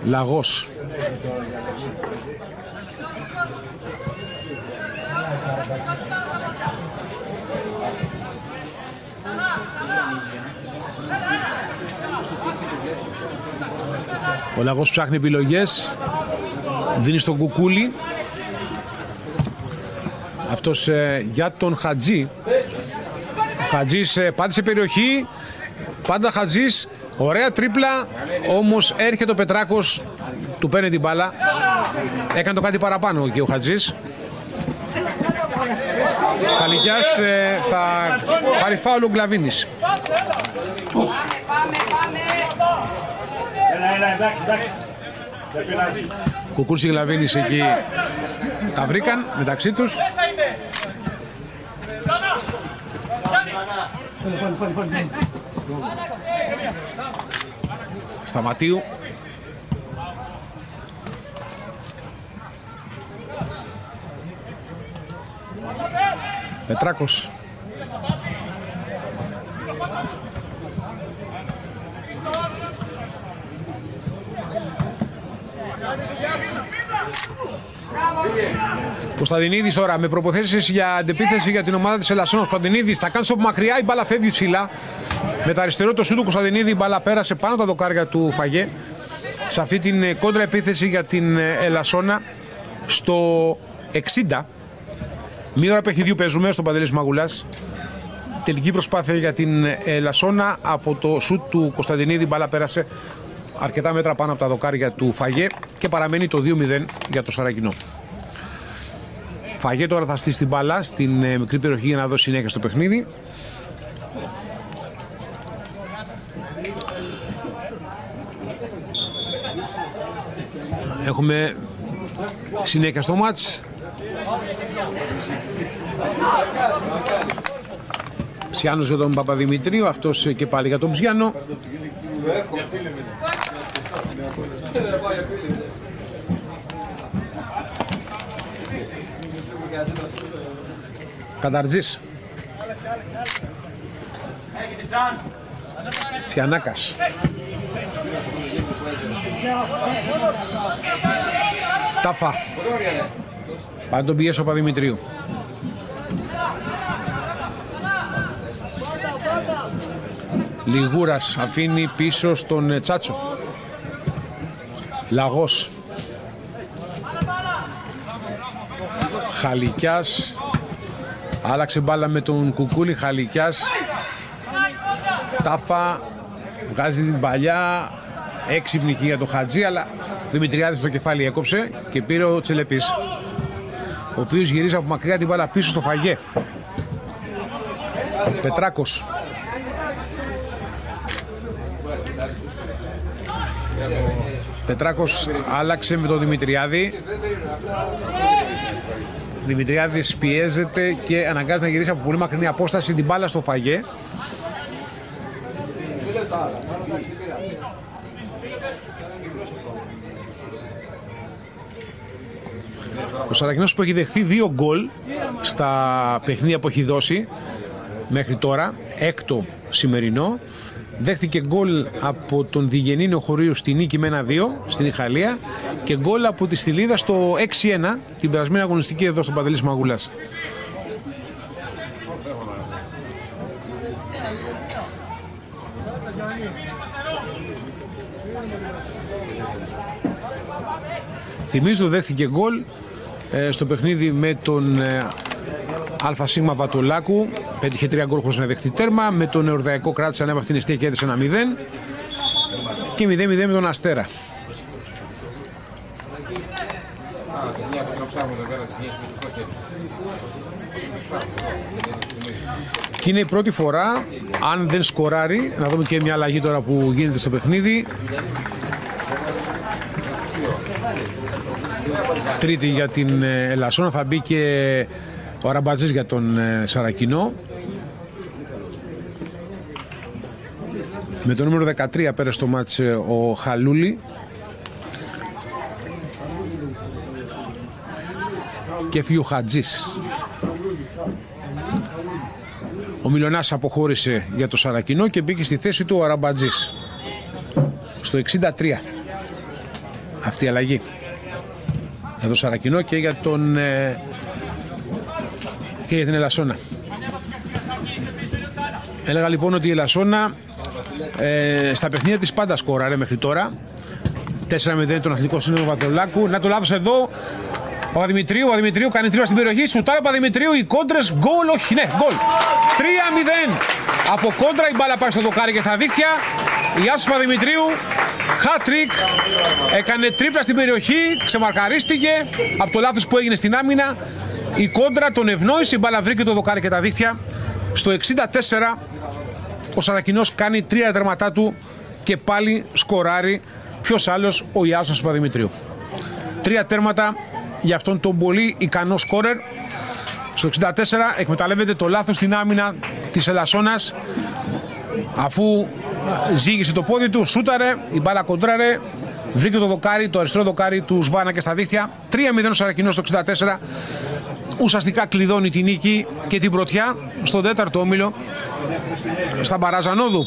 Λαγός. Ο Λαγός ψάχνει επιλογές. Δίνει στον Κουκούλη. Αυτός για τον Χατζή. Ο Χατζής πάτησε περιοχή. Πάντα Χατζής. Ωραία τρίπλα. Όμως έρχεται ο Πετράκος. Του παίρνει την μπάλα. Έκανε το κάτι παραπάνω και ο Χατζής. Χαλικιάς θα πάρει φάουλ ο Γκλαβίνης. Κουκούλης και Γκλαβίνης εκεί τα βρήκαν μεταξύ τους. Σταματίου. Πετράκος. Κωνσταντινίδης τώρα με προποθέσεις για αντεπίθεση για την ομάδα της Ελασσόνας. Κωνσταντινίδης θα κάνει από μακριά, η μπάλα φεύγει ψηλά. Με το αριστερό το σου του Κωνσταντινίδη η μπάλα πέρασε πάνω τα δοκάρια του Φαγέ. Σε αυτή την κόντρα επίθεση για την Ελασσόνα στο 60. Μία ώρα παιχνιδιού παίζουμε στον Παντελής Μαγουλάς. Τελική προσπάθεια για την Ελασσόνα. Από το σουτ του Κωνσταντινίδη η μπάλα πέρασε αρκετά μέτρα πάνω από τα δοκάρια του Φαγέ και παραμένει το 2-0 για το Σαρακινό. Φαγέ τώρα θα στήσει την μπάλα στην μικρή περιοχή για να δώσει συνέχεια στο παιχνίδι. Έχουμε συνέχεια στο μάτς. Ψιάνος για τον Παπαδημητρίου, αυτός και πάλι για τον Ψιάνο. Καταρτζής. Τσιανάκας. Τάφα. Πάει τον πιέσει ο Παπαδημητρίου. Λιγούρας αφήνει πίσω στον Τσάτσο. Λαγός. Χαλικιάς. Άλλαξε μπάλα με τον Κουκούλη. Χαλικιάς. Τάφα. Βγάζει την παλιά. Έξυπνη και για τον Χατζή, αλλά ο Δημητριάδης το κεφάλι έκοψε και πήρε ο Τσελεπής, ο οποίος γυρίζει από μακριά την μπάλα πίσω στο Φαγέ. Πετράκος. Πετράκος άλλαξε με τον Δημητριάδη. Δημητριάδης πιέζεται και αναγκάζει να γυρίσει από πολύ μακρινή απόσταση την μπάλα στο Φαγέ. Ο Σαρακινός που έχει δεχθεί 2 γκολ στα παιχνίδια που έχει δώσει μέχρι τώρα, έκτο σημερινό. Δέχθηκε γκολ από τον Διγενήνιο Χωρίου στη νίκη με 1-2 στην Ιχαλία και γκολ από τη Στυλίδα στο 6-1 την περασμένη αγωνιστική εδώ στον Παντελής Μαγουλάς. Θυμίζω δέχθηκε γκολ στο παιχνίδι με τον ΑΣ Βατολάκου. Πέτυχε 3 γκολ χωρίς να δεχτεί τέρμα. Με τον Εορδαϊκό κράτησε ανέβα αυτήν την αιστεία και έδεσε 1-0. Και 0-0 με τον Αστέρα. Και είναι η πρώτη φορά, αν δεν σκοράρει, να δούμε και μια αλλαγή τώρα που γίνεται στο παιχνίδι. Τρίτη για την Ελασσόνα, θα μπει και ο Αραμπατζής για τον Σαρακινό. Με το νούμερο 13 πέρασε στο μάτς ο Χαλούλη. Και έφυγε ο Χατζής. Ο Μιλωνάς αποχώρησε για το Σαρακινό και μπήκε στη θέση του ο Αραμπατζής. Στο 63 αυτή η αλλαγή. Για το Σαρακινό και για τον και για την Ελασσόνα. Έλεγα λοιπόν ότι η Ελασσόνα στα παιχνίδια της πάντα σκόραρε μέχρι τώρα. 4-0 τον Αθλητικό Σύνολο Βατολάκου. Να το λάθος εδώ. Παπαδημητρίου κάνει τρίπλα στην περιοχή. Σουτάρει ο Παπαδημητρίου. Οι κόντρες γκολ. Όχι, ναι, γκολ. 3-0. Από κόντρα η μπάλα πάει στο δοκάρι και στα δίχτυα. Η Άσος Παπαδημητρίου. Χατρικ. Έκανε τρίπλα στην περιοχή. Ξεμαρκαρίστηκε από το λάθος που έγινε στην άμυνα. Η κόντρα τον ευνόησε. Η μπάλα βρήκε το δοκάρι και τα δίχτυα. Στο 64 ο Σαρακινός κάνει 3 τερματά του και πάλι σκοράρει. Ποιος άλλος? Ο Ιάσονας Παπαδημητρίου. 3 τέρματα για αυτόν τον πολύ ικανό σκόρερ. Στο 64 εκμεταλλεύεται το λάθος στην άμυνα της Ελασσόνας. Αφού ζήγησε το πόδι του, σούταρε, η μπάλα κοντράρε, βρήκε το δοκάρι, το αριστερό δοκάρι του Σβάνα και στα δίχτυα. 3-0 ο Σαρακινός στο 64. Ουσιαστικά κλειδώνει την νίκη και την πρωτιά στον 4ο όμιλο στα Μπαραζανόδου.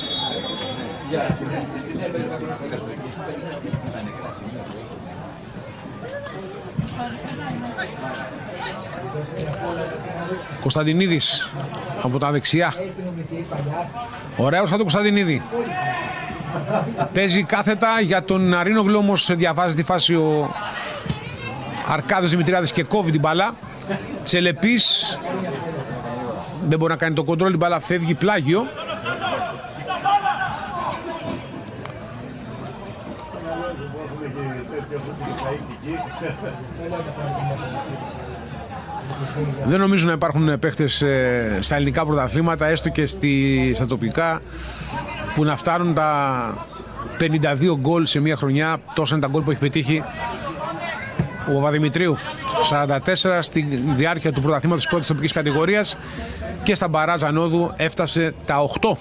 Κωνσταντινίδης από τα δεξιά. Ωραίος θα το Κωνσταντινίδη. Παίζει κάθετα για τον Αρίνογλου, όμως διαβάζει τη φάση ο Αρκάδος Δημητριάδης και κόβει την μπάλα. Τσελεπής δεν μπορεί να κάνει το κοντρόλ, η μπάλα φεύγει πλάγιο. Δεν νομίζω να υπάρχουν παίχτες στα ελληνικά πρωταθλήματα, έστω και στα τοπικά, που να φτάνουν τα 52 γκολ σε μια χρονιά. Τόσα είναι τα γκολ που έχει πετύχει ο Παπαδημητρίου. 44 στη διάρκεια του πρωταθλήματος της πρώτης τοπικής κατηγορίας και στα μπαράζ ανόδου έφτασε τα 8.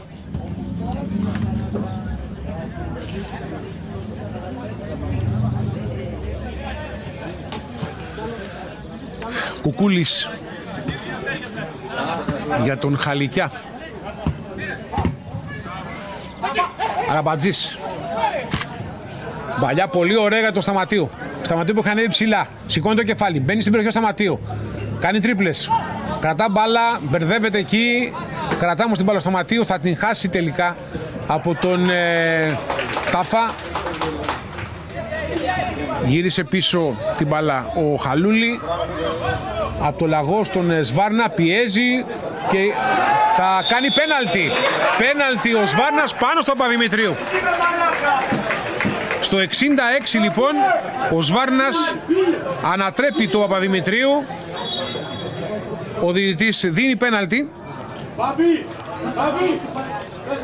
Κουκούλης για τον Χαλικιά. Αραμπατζής. Παλιά πολύ ωραία για τον Σταματίου. Σταματίου που είχαν ψηλά. Σηκώνει το κεφάλι. Μπαίνει στην περιοχή ο Σταματίου. Κάνει τρίπλες. Κρατά μπάλα. Μπερδεύεται εκεί. Κρατά όμως την μπάλα στο Σταματίου. Θα την χάσει τελικά από τον Τάφα. Γύρισε πίσω την μπάλα ο Χαλούλη. Από το λαγό στον Σβάρνα πιέζει και θα κάνει πέναλτι. Πέναλτι ο Σβάρνας πάνω στο Παπαδημητρίου. Στο 66 λοιπόν ο Σβάρνας ανατρέπει το Παπαδημητρίου. Ο διαιτητής δίνει πέναλτι.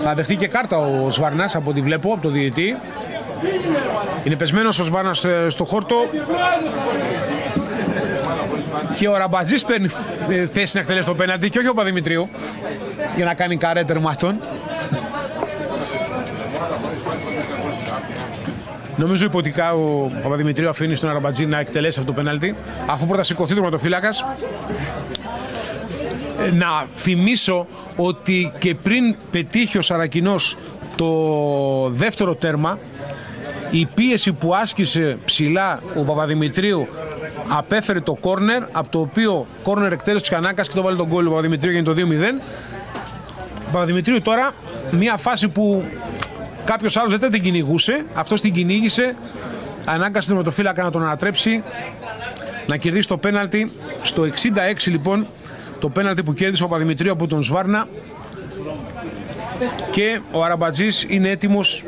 Θα δεχτεί και κάρτα ο Σβάρνας από ό,τι βλέπω από το διαιτητή. Είναι πεσμένος ο Σβάρνας στο χόρτο. Και ο Ραμπατζής παίρνει θέση να εκτελέσει το πέναλτι και όχι ο Παπαδημητρίου για να κάνει καρέ τερμάτων. Νομίζω υποτικά ο Παπαδημητρίου αφήνει στον Ραμπατζή να εκτελέσει αυτό το πέναλτι, αφού πρώτα σηκωθεί το τερματοφύλακας. Να θυμίσω ότι και πριν πετύχει ο Σαρακινός το δεύτερο τέρμα, η πίεση που άσκησε ψηλά ο Παπαδημητρίου απέφερε το κόρνερ, από το οποίο κόρνερ εκτέλεση της Κανάκας και το βάλει τον γκολ. Ο Παπαδημητρίου γίνει το 2-0. Ο Παπαδημητρίου τώρα, μια φάση που κάποιος άλλος δεν την κυνηγούσε, αυτός την κυνήγησε, ανάγκασε τον τερματοφύλακα να τον ανατρέψει, να κερδίσει το πέναλτι. Στο 66 λοιπόν, το πέναλτι που κέρδισε ο Παπαδημητρίου από τον Σβάρνα, και ο Αραμπατζής είναι έτοιμος,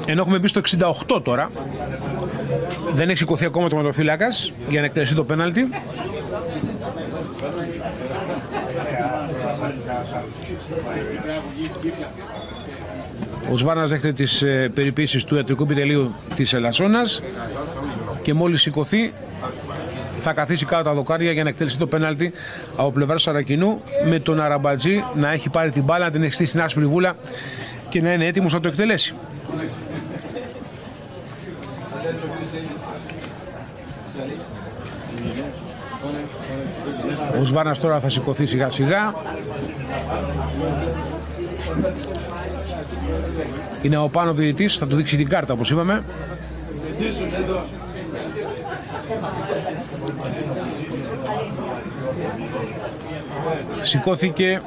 ενώ έχουμε μπει στο 68 τώρα. Δεν έχει σηκωθεί ακόμα το τερματοφύλακας για να εκτελεστεί το πέναλτι. Ο Σβάρνας δέχεται τις περιποίησεις του ιατρικού επιτελείου της Ελασσόνας και μόλις σηκωθεί θα καθίσει κάτω τα δοκάρια για να εκτελεστεί το πέναλτι από πλευρά του Σαρακινού, με τον Αραμπατζή να έχει πάρει την μπάλα, να την έχει στήσει στην άσπρη βούλα και να είναι έτοιμος να το εκτελέσει. Ο Σβάρνας τώρα θα σηκωθεί σιγά σιγά. Είναι ο πάνω διαιτητής, θα του δείξει την κάρτα όπως είπαμε. Σηκώθηκε.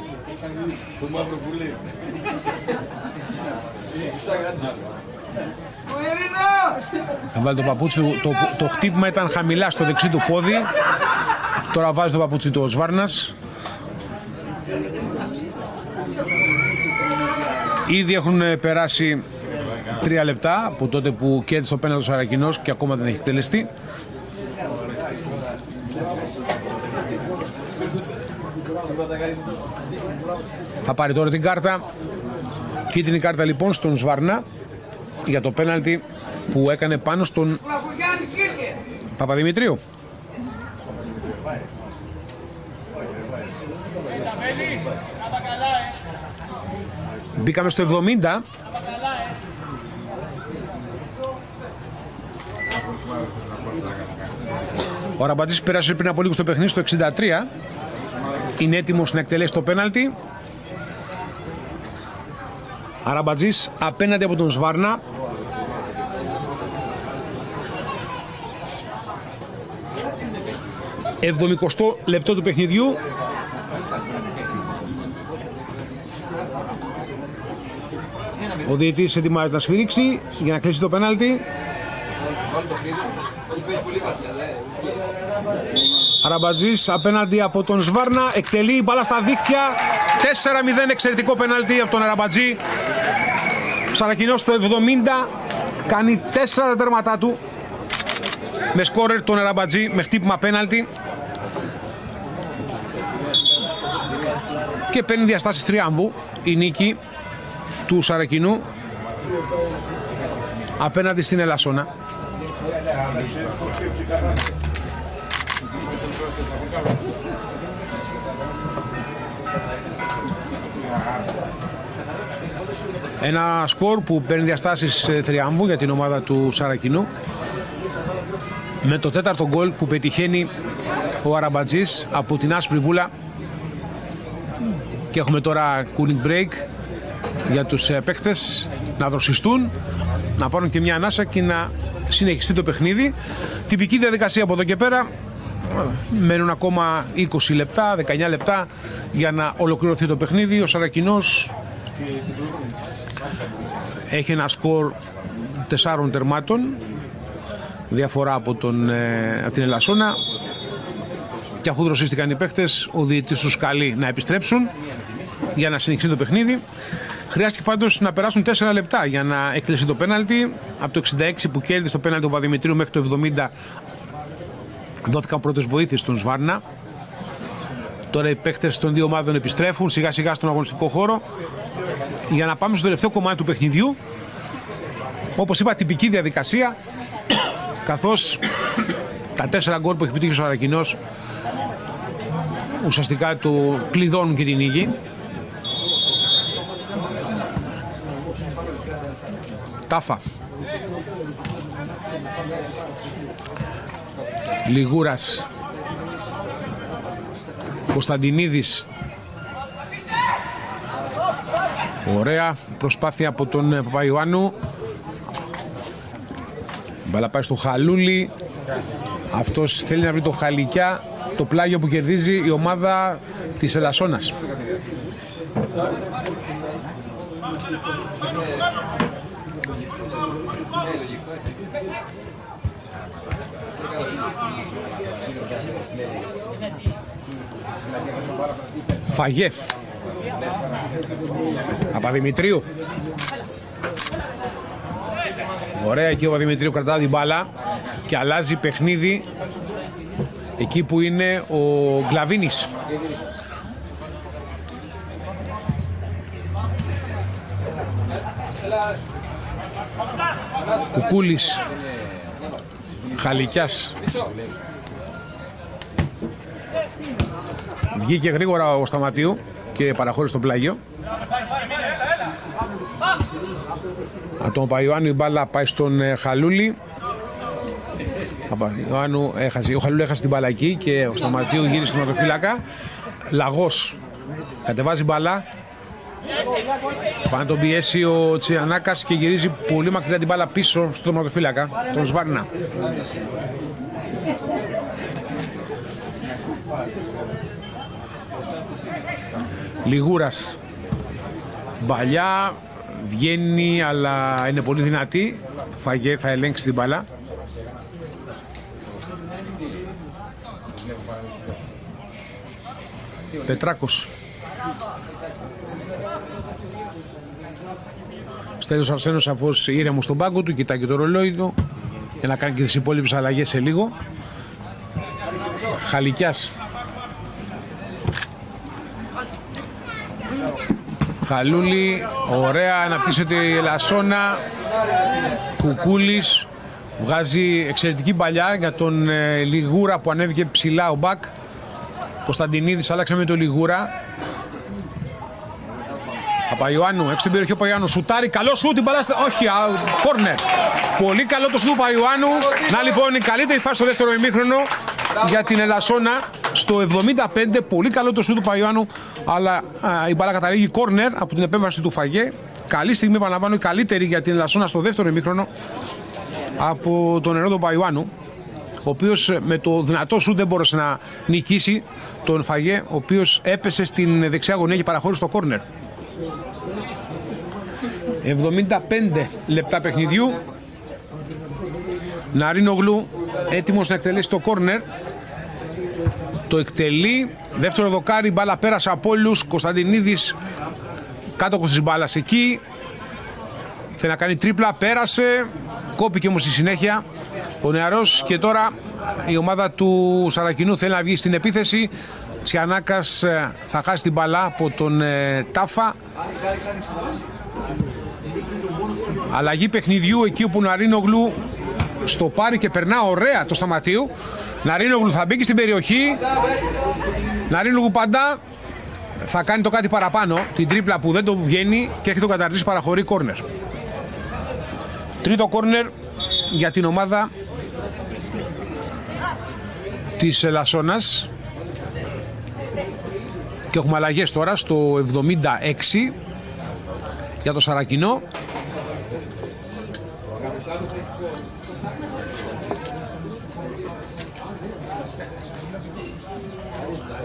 Θα βάλει το παπούτσι του. Το χτύπημα ήταν χαμηλά στο δεξί του πόδι. Τώρα βάζει το παπούτσι του ο Σβάρνας. Ήδη έχουν περάσει 3 λεπτά από τότε που κέρδισε το πέναλτι ο Σαρακινός και ακόμα δεν έχει εκτελεστεί. Θα πάρει τώρα την κάρτα. Κίτρινη κάρτα λοιπόν στον Σβάρνα για το πέναλτι που έκανε πάνω στον Παπαδημητρίου. Μπήκαμε στο 70. Ο Αραμπατζής πέρασε πριν από λίγο στο παιχνίδι στο 63. Είναι έτοιμος να εκτελέσει το πέναλτι. Αραμπατζής απέναντι από τον Σβάρνα. Εβδομικοστό λεπτό του παιχνιδιού. Ο διαιτητής ετοιμάζεται να σφυρίξει για να κλείσει το πέναλτι. Αραμπατζής απέναντι από τον Σβάρνα. Εκτελεί η μπάλα στα δίχτυα. 4-0 εξαιρετικό πέναλτι από τον Αραμπατζή. Σαρακινός στο 70 κάνει 4 τα τέρματά του με σκόρερ τον Αραμπατζή με χτύπημα πέναλτι και παίρνει διαστάσεις τριάμβου η νίκη του Σαρακινού απέναντι στην Ελασσόνα. Ένα σκορ που παίρνει διαστάσεις τριάμβου για την ομάδα του Σαρακινού με το τέταρτο γκολ που πετυχαίνει ο Αραμπατζής από την άσπρη βούλα. Και έχουμε τώρα cooling break για τους παίκτες να δροσιστούν, να πάρουν και μια ανάσα και να συνεχιστεί το παιχνίδι. Τυπική διαδικασία από εδώ και πέρα. Μένουν ακόμα 20 λεπτά, 19 λεπτά για να ολοκληρωθεί το παιχνίδι. Ο Σαρακινός έχει ένα σκορ 4 τερμάτων, διαφορά από την Ελασσόνα, και αφού δροσίστηκαν οι παίκτες, ο διαιτητής τους καλεί να επιστρέψουν για να συνεχίσει το παιχνίδι. Χρειάστηκε πάντως να περάσουν 4 λεπτά για να εκτελέσει το πέναλτι. Από το 66 που κέρδισε το πέναλτι του Παπαδημητρίου μέχρι το 70 δόθηκαν πρώτες βοήθειες στον Σβάρνα. Τώρα οι παίκτες των δύο ομάδων επιστρέφουν σιγά σιγά στον αγωνιστικό χώρο για να πάμε στο τελευταίο κομμάτι του παιχνιδιού. Όπως είπα, τυπική διαδικασία, καθώς τα 4 γκολ που έχει πετύχει ο Σαρακινός ουσιαστικά του κλειδώνουν και την νίκη. Τάφα. Λιγούρας. Κωνσταντινίδης. Ωραία προσπάθεια από τον Παπαϊωάννου. Μπαλά πάει στο Χαλούλη. Αυτός θέλει να βρει το Χαλικιά, το πλάγιο που κερδίζει η ομάδα της Ελασσόνας. Φαγέ. Παπαδημητρίου. Ωραία, εκεί ο Παπαδημητρίου κρατά την μπάλα και αλλάζει παιχνίδι εκεί που είναι ο Γκλαβίνης. Κουκούλης. Χαλικιάς. Βγήκε γρήγορα ο Σταματίου και παραχώρησε το πλάγιο. Από τον Παπαϊωάννου η μπάλα πάει στον Χαλούλη. Ο Χαλούλη έχασε την μπάλα εκεί και ο Σταματίου γύρισε στον τερματοφύλακα. Λαγός κατεβάζει μπάλα. Πάει να τον πιέσει ο Τσιανάκας και γυρίζει πολύ μακριά την μπάλα πίσω στον τερματοφύλακα, τον Σβάρνα. Λιγούρας. Μπαλιά βγαίνει, αλλά είναι πολύ δυνατή. Φαγέ θα ελέγξει την μπάλα. Πετράκος. Στέλιος Αρσένος σαφώς ήρεμος στον πάγκο του, κοιτάει και το ρολόι του για να κάνει και τις υπόλοιπες αλλαγές σε λίγο. Χαλικιάς. Χαλούλη, ωραία, αναπτύσσεται η Ελασσόνα. Κουκούλης βγάζει εξαιρετική παλιά για τον Λιγούρα που ανέβηκε ψηλά ο μπακ. Κωνσταντινίδης άλλαξε με τον Λιγούρα. Παπαϊωάννου, έξω την περιοχή ο Παπαϊωάννου, σουτάρει, καλό σουτ, την μπαλά, όχι, κόρνερ. Πολύ καλό το σουτ του Παπαϊωάννου. Να λοιπόν η καλύτερη φάση στο δεύτερο ημίχρονο για την Ελασσόνα. Στο 75, πολύ καλό το σουτ του Παπαϊωάννου, αλλά η μπαλά καταλήγει κόρνερ από την επέμβαση του Φαγέ. Καλή στιγμή, επαναλαμβάνω, η καλύτερη για την Ελασσόνα στο δεύτερο ημίχρονο από τον νερό του Παπαϊωάννου, ο οποίος με το δυνατό σουτ δεν μπόρεσε να νικήσει τον Φαγέ, ο οποίος έπεσε στην δεξιά γωνία και παραχώρησε το κόρνερ. 75 λεπτά παιχνιδιού. Ναρίνογλου έτοιμος να εκτελέσει το κόρνερ. Το εκτελεί. Δεύτερο δοκάρι, μπάλα πέρασε από όλους. Κωνσταντινίδης κάτοχος της μπάλας εκεί. Θέλει να κάνει τρίπλα, πέρασε. Κόπηκε όμως στη συνέχεια ο νεαρός. Και τώρα η ομάδα του Σαρακινού θέλει να βγει στην επίθεση. Τσιανάκας θα χάσει την μπάλα από τον Τάφα. Αλλαγή παιχνιδιού εκεί όπου Ναρίνογλου στο πάρει και περνά ωραία το Σταματίου. Ναρίνογλου θα μπει και στην περιοχή. Ναρίνογλου παντά θα κάνει το κάτι παραπάνω. Την τρίπλα που δεν το βγαίνει και έχει το καταρτήσει, παραχωρεί κόρνερ. Τρίτο κόρνερ για την ομάδα της Ελασσόνας. Και έχουμε αλλαγές τώρα στο 76 για το Σαρακινό.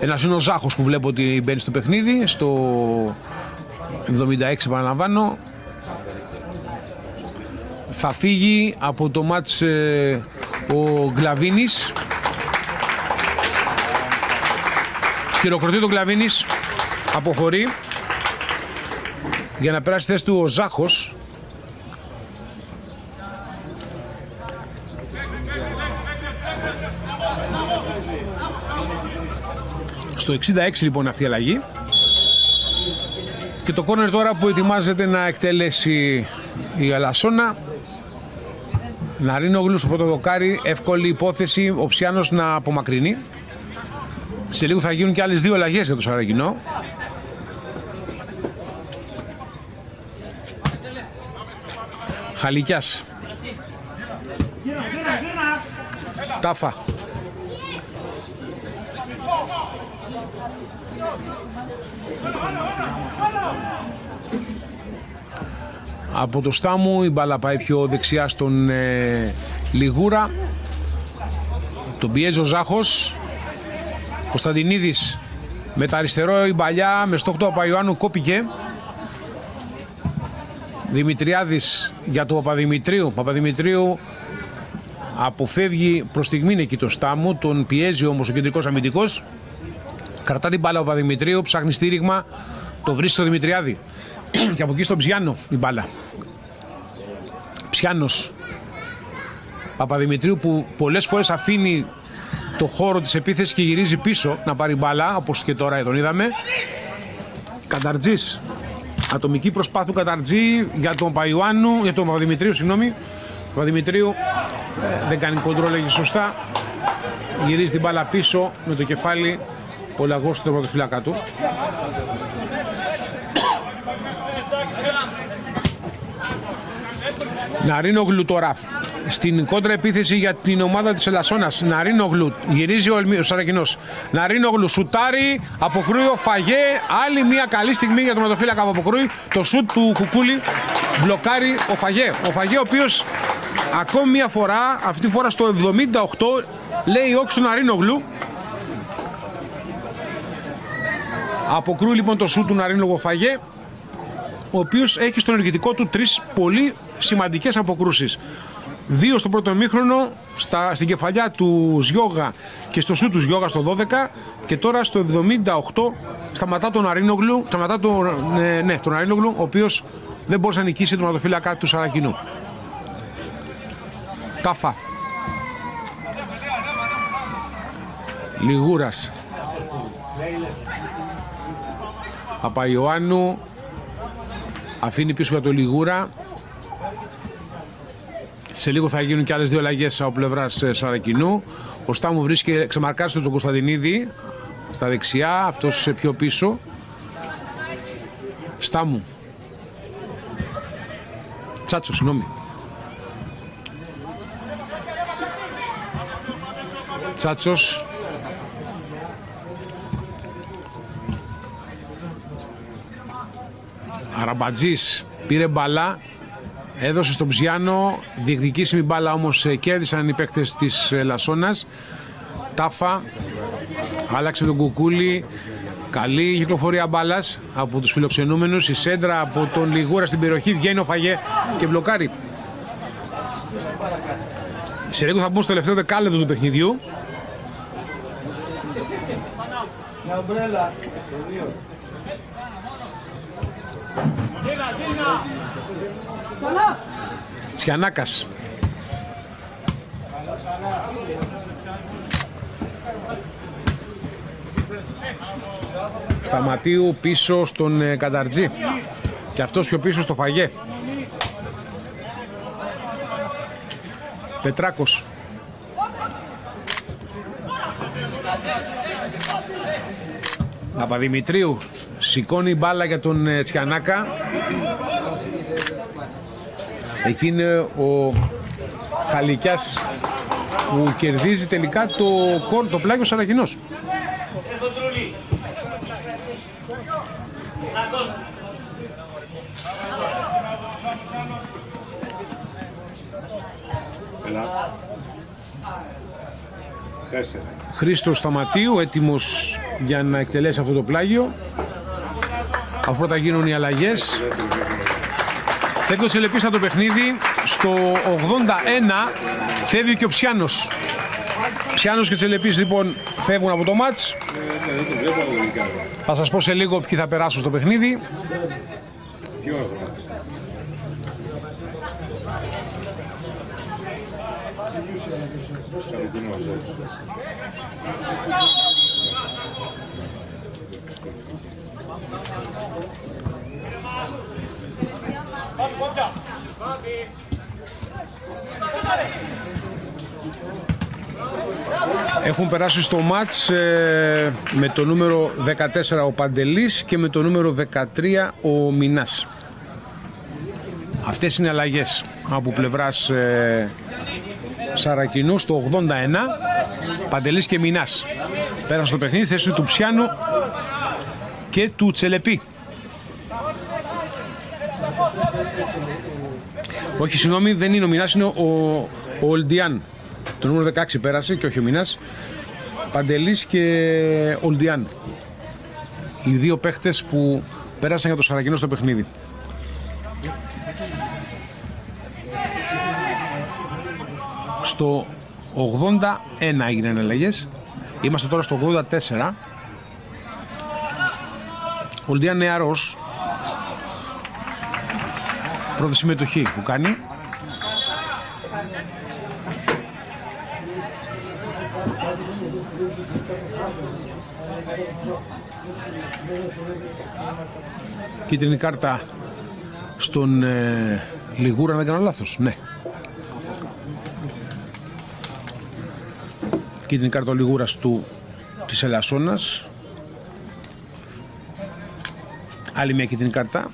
Ένας είναι ο Ζάχος που βλέπω ότι μπαίνει στο παιχνίδι, στο 76 επαναλαμβάνω. Θα φύγει από το μάτς ο Γκλαβίνης. Χειροκροτεί τον Γκλαβίνης, αποχωρεί για να περάσει θέση του ο Ζάχος. Στο 66 λοιπόν αυτή η αλλαγή. Και το κόρνερ τώρα που ετοιμάζεται να εκτελέσει η Ελασσόνα. Ναρίνογλου στο πρώτο δοκάρι, εύκολη υπόθεση ο Ψιάνος να απομακρυνεί. Σε λίγο θα γίνουν και άλλες δύο αλλαγές για το Σαρακινό. Χαλικιάς. Τάφα. Από το Στάμου η μπάλα πάει πιο δεξιά στον Λιγούρα. Τον πιέζει ο Ζάχος. Κωνσταντινίδης με τα αριστερό η παλιά, με στόχο του Παπαϊωάννου κόπηκε. Δημητριάδης για τον Παπαδημητρίου. Παπαδημητρίου αποφεύγει προς στιγμήν εκεί το Στάμου. Τον πιέζει όμως ο κεντρικός αμυντικός. Κρατά την μπάλα ο Παπαδημητρίου, ψάχνει στήριγμα. Το βρίσκει στο Δημητριάδη. Και από εκεί στον Ψιάνο η μπάλα. Ψιάνος. Παπαδημητρίου που πολλές φορές αφήνει το χώρο της επίθεσης και γυρίζει πίσω να πάρει μπάλα, όπως και τώρα τον είδαμε. Καταρτζής. Ατομική προσπάθεια Καταρτζή για τον Παπαϊωάννου, για τον Παπαδημητρίου, συγγνώμη. Ο Παπαδημητρίου δεν κάνει κοντρόλ, λέγει σωστά. Γυρίζει την μπάλα πίσω με το κεφάλι. Ο Λαγός στο πρωτοφυλάκα του. Ναρίνογλου τώρα στην κόντρα επίθεση για την ομάδα της Ελασσόνας. Ναρίνογλου, γυρίζει ο Σαρακινός. Ναρίνογλου σουτάρει, αποκρούει ο Φαγέ. Άλλη μια καλή στιγμή για τον ματοφύλακα που αποκρούει. Το σουτ του Κουκούλη μπλοκάρει ο Φαγέ. Ο Φαγέ ο οποίος ακόμη μια φορά, αυτή τη φορά στο 78, λέει όχι στον Ναρίνογλου. Αποκρούει λοιπόν το σουτ του Ναρίνογλου Φαγέ. ο οποίος έχει στο ενεργητικό του 3 πολύ σημαντικές αποκρούσεις. 2 στο πρώτο ημίχρονο, στην κεφαλιά του Ζιόγα και στο σου του Ζιόγα στο 12, και τώρα στο 78 σταματά τον Αρίνογλου, τον Αρίνογλου, ο οποίος δεν μπορούσε να νικήσει τον τερματοφύλακα του Σαρακινού. Τάφα. Λιγούρας. Παπαϊωάννου αφήνει πίσω για το Λιγούρα. Σε λίγο θα γίνουν και άλλες 2 αλλαγές από πλευράς Σαρακινού. Ο Στάμου βρίσκει, ξεμαρκάστε τον Κωνσταντινίδη στα δεξιά, αυτός πιο πίσω. Στάμου. Τσάτσο, συγγνώμη. Τσάτσος. Αραμπατζής πήρε μπαλά, έδωσε στον Ψιάνο, διεκδικήσιμη μπάλα όμως κέρδισαν οι παίκτες της Λασσόνας. Τάφα, άλλαξε τον Κουκούλη, καλή κυκλοφορία μπάλας από τους φιλοξενούμενους. Η σέντρα από τον Λιγούρα στην περιοχή, βγαίνει ο Φαγέ και μπλοκάρει. Σε λίγο θα μπουν στο τελευταίο δεκάλεπτο του παιχνιδιού. Τσιανάκας. Σταματίου πίσω στον Κανταρτζή και αυτός πιο πίσω στο Φαγέ. Πετράκος. Παπαδημητρίου σηκώνει μπάλα για τον Τσιανάκα. Εκεί είναι ο Χαλικιάς που κερδίζει τελικά το πλάγιο Σαρακινός. Χρήστος Σταματίου έτοιμος για να εκτελέσει αυτό το πλάγιο. Αφού πρώτα γίνουν οι αλλαγές, φεύγει ο Τσελεπής από το παιχνίδι. Στο 81 φεύγει και ο Ψιάνος. Ψιάνος και Τσελεπής λοιπόν φεύγουν από το μάτς. Θα σας πω σε λίγο ποιοι θα περάσουν στο παιχνίδι. Έχουν περάσει στο μάτς με το νούμερο 14 ο Παντελής και με το νούμερο 13 ο Μινάς. Αυτές είναι αλλαγές από πλευράς Σαρακινού. Στο 81 Παντελής και Μινάς πέρασαν στο παιχνίδι, θέση του Ψιάνου και του Τσελεπή. Όχι, συγγνώμη, δεν είναι ο Μινάς, είναι ο Ολντιάν. Το νούμερο 16 πέρασε και όχι ο Μινάς. Παντελής και Ολντιάν. Οι δύο παίχτες που πέρασαν για το Σαρακινό στο παιχνίδι. Στο 81 έγιναν αλλαγές. Είμαστε τώρα στο 84. Ολντιάν νεαρός. Πρώτη συμμετοχή που κάνει. Κίτρινη κάρτα στον Λιγούρα, αν δεν κάνω λάθος. Ναι. Κίτρινη κάρτα ο Λιγούρας της Ελασσόνας. Άλλη μια κίτρινη κάρτα.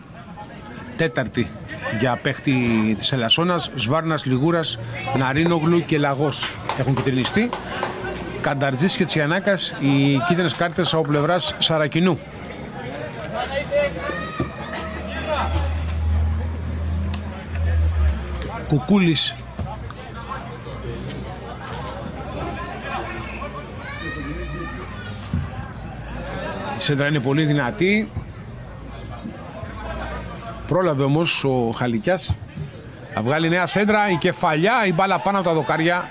Τέταρτη για παίχτη της Ελασσόνας. Σβάρνας, Λιγούρας, Ναρίνογλου και Λαγός έχουν κυτρινιστεί. Κανταρτζής και Τσιανάκας οι κίτρινες κάρτες από πλευράς Σαρακινού. Κουκούλης. Η σέντρα είναι πολύ δυνατή. Πρόλαβε όμως ο Χαλικιάς. Θα βγάλει νέα σέντρα, η κεφαλιά, η μπάλα πάνω από τα δοκάρια.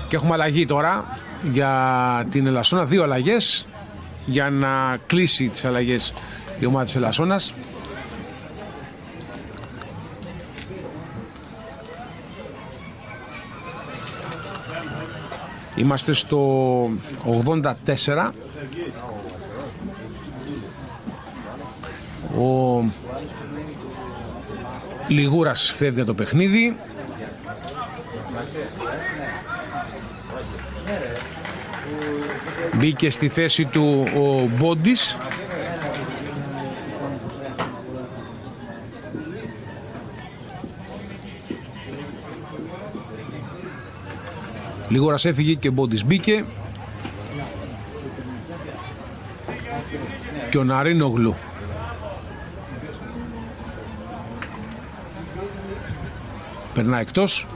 Και έχουμε αλλαγή τώρα για την Ελασσόνα. 2 αλλαγές για να κλείσει τις αλλαγές η ομάδα της Ελασσόνας. Είμαστε στο 84. Ο Λιγούρας φεύγει το παιχνίδι. Μπήκε στη θέση του ο Μπόντις. Λιγούρας έφυγε και ο Μπόντις μπήκε. Και ο Ναρίνογλου περνά εκτός.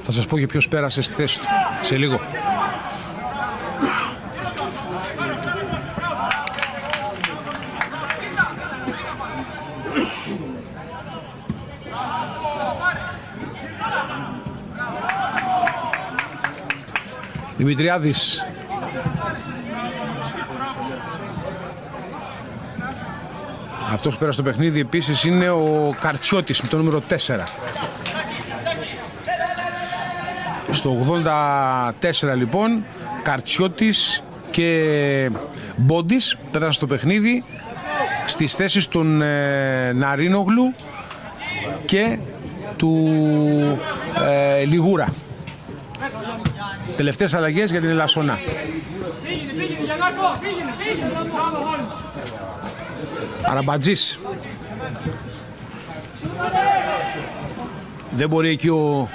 Θα σας πω και ποιος πέρασε στη θέση του σε λίγο. Δημητριάδης. Αυτός που πέρασε το παιχνίδι επίσης είναι ο Καρτσιώτης με το νούμερο 4. Στο 84 λοιπόν Καρτσιώτης και Μπόντις πέρασαν στο παιχνίδι στις θέσεις των Ναρίνογλου και του Λιγούρα. Τελευταίες αλλαγές για την Ελασσόνα. Αραμπατζής. Δεν μπορεί εκεί ο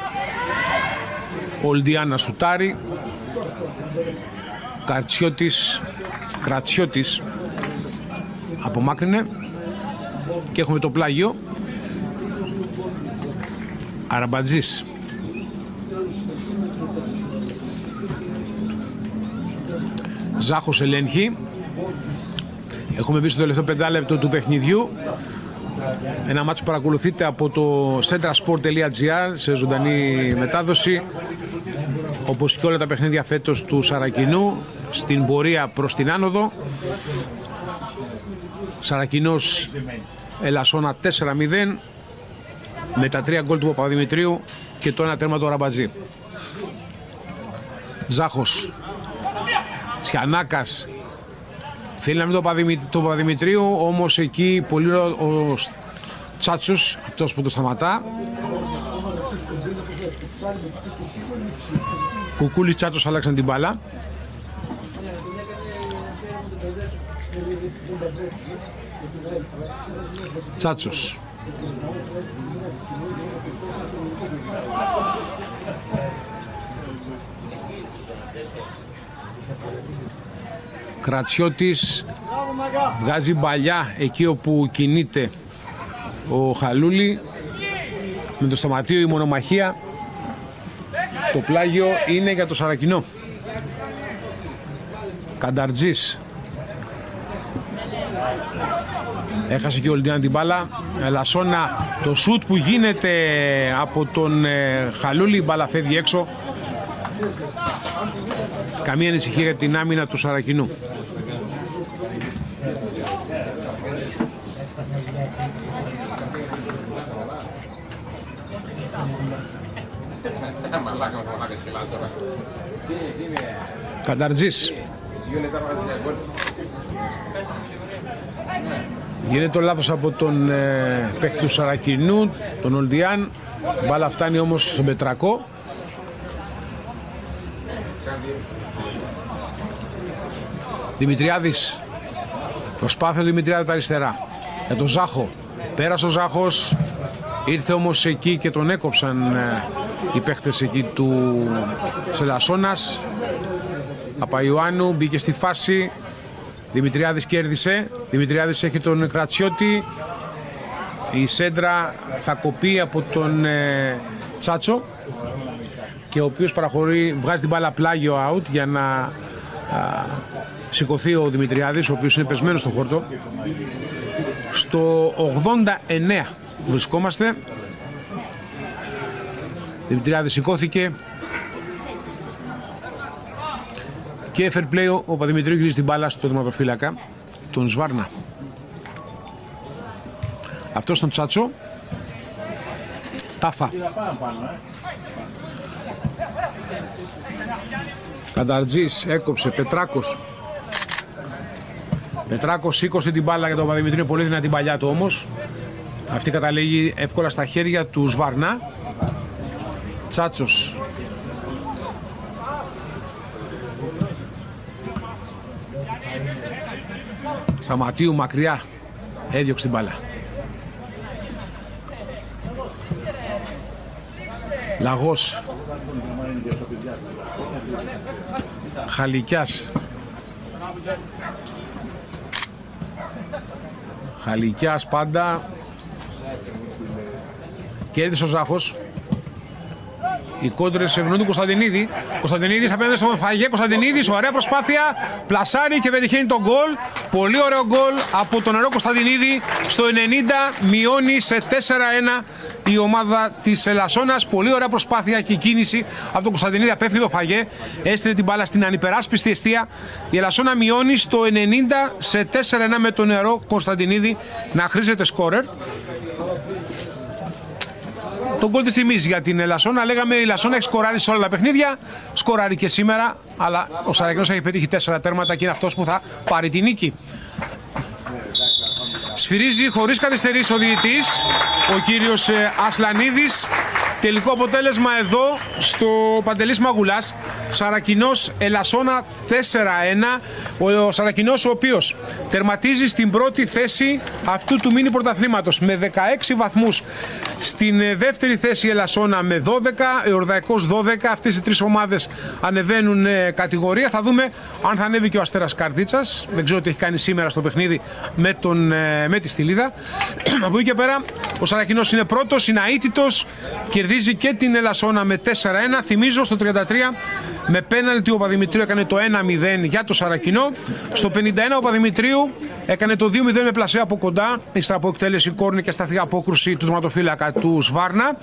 Ολντιάν να σουτάρει. Κρατσιώτης απομάκρυνε και έχουμε το πλάγιο. Αραμπατζής. Ζάχος ελέγχει. Έχουμε μπει στο τελευταίο 5 λεπτό του παιχνιδιού. Ένα μάτσο παρακολουθείτε από το centrasport.gr σε ζωντανή μετάδοση, όπως και όλα τα παιχνίδια φέτος του Σαρακινού στην πορεία προς την άνοδο. Σαρακινός Ελασσόνα 4-0 με τα 3 γκολ του Παπαδημητρίου και το 1 τέρμα του Αραμπατζή. Ζάχος. Τσιανάκας θέλει να μην το Παπαδημητρίου, όμως εκεί πολύ ο Τσάτσος, αυτός που το σταματά. Κουκούλη Τσάτσος άλλαξαν την μπάλα. Τσάτσος. Κρατσιώτης βγάζει μπαλιά εκεί όπου κινείται ο Χαλούλη. Με το σταματείο η μονομαχία. Το πλάγιο είναι για το Σαρακινό. Κανταρτζής. Έχασε και ο Ολντιάν την μπάλα. Ελασσόνα, το σουτ που γίνεται από τον Χαλούλη, η μπάλα φεύγει έξω. Καμία ανησυχία για την άμυνα του Σαρακινού. Κανταρτζής. Γίνεται το λάθος από τον παίκτη του Σαρακινού, τον Ολντιάν. Μπάλα φτάνει όμως στον Πετρακό. Δημητριάδης. Προσπάθεια του Δημητριάδη τα αριστερά. Για τον Ζάχο. Πέρασε ο Ζάχος. Ήρθε όμως εκεί και τον έκοψαν οι παίκτες εκεί του Ελασσόνας. Παπαϊωάννου μπήκε στη φάση. Δημητριάδης κέρδισε. Δημητριάδης έχει τον Κρατσιώτη. Η σέντρα θα κοπεί από τον Τσάτσο, και ο οποίος παραχωρεί, βγάζει την μπάλα πλάγιο out για να σηκωθεί ο Δημητριάδης, ο οποίος είναι πεσμένος στο χόρτο. Στο 89 βρισκόμαστε. Δημητριάδης σηκώθηκε και fair play, ο Παπαδημητρίου γυρίζει την μπάλα στο τερματοφύλακα, τον Σβάρνα. Αυτός τον Τσάτσο. Τάφα. Κανταρτζής έκοψε, Πετράκος σήκωσε την μπάλα για τον Παπαδημητρίου, πολύ δυνατή παλιά του όμως. Αυτή καταλήγει εύκολα στα χέρια του Σβάρνα. Τσάτσος. Σαματίου μακριά, έδιωξε την μπάλα. Λαγός. Χαλικιάς. Χαλικιάς πάντα. Κέρδισε ο Ζάχος. Οι κόντρες ευνοούν τον Κωνσταντινίδη. Κωνσταντινίδης απέναντι στον Φαγέ. Κωνσταντινίδης, ωραία προσπάθεια. Πλασάρει και πετυχαίνει τον γκολ. Πολύ ωραίο γκολ από τον νερό Κωνσταντινίδη. Στο 90 μειώνει σε 4-1 η ομάδα της Ελασσόνας. Πολύ ωραία προσπάθεια και κίνηση από τον Κωνσταντινίδη. Απέφυγε το Φαγέ. Έστειλε την μπάλα στην ανυπεράσπιστη εστία. Η Ελασσόνα μειώνει στο 90 σε 4-1 με τον νερό Κωνσταντινίδη να χρήζεται σκόρερ. Το γκολ της τιμής για την Ελασσόνα. Λέγαμε η Ελασσόνα έχει σκοράρει σε όλα τα παιχνίδια. Σκοράρει και σήμερα. Αλλά ο Σαρακινός έχει πετύχει 4 τέρματα και είναι αυτός που θα πάρει τη νίκη. Σφυρίζει χωρίς καθυστερήσεις ο διαιτητής, ο κύριος Ασλανίδης. Τελικό αποτέλεσμα εδώ στο Παντελής Μαγουλάς. Σαρακινός Ελασσόνα 4-1. Ο Σαρακινός, ο οποίος τερματίζει στην πρώτη θέση αυτού του μίνι πρωταθλήματος με 16 βαθμούς. Στην δεύτερη θέση η Ελασσόνα με 12, ο Ορδαϊκός 12. Αυτές οι τρεις ομάδες ανεβαίνουν κατηγορία. Θα δούμε αν θα ανέβει και ο Αστέρας Καρδίτσας. Δεν ξέρω τι έχει κάνει σήμερα στο παιχνίδι με τη Στυλίδα. Από εκεί και πέρα ο Σαρακινός είναι πρώτος, είναι αίτητος. Κερδίζει και την Ελασσόνα με 4-1. Θυμίζω στο 33 με πέναλτι ο Παπαδημητρίου έκανε το 1-0 για το Σαρακινό. Στο 51 ο Παπαδημητρίου έκανε το 2-0 με πλασέ από κοντά, ύστερα από εκτέλεση κόρνη και σταθερή απόκρουση του τερματοφύλακα του Σβάρνα.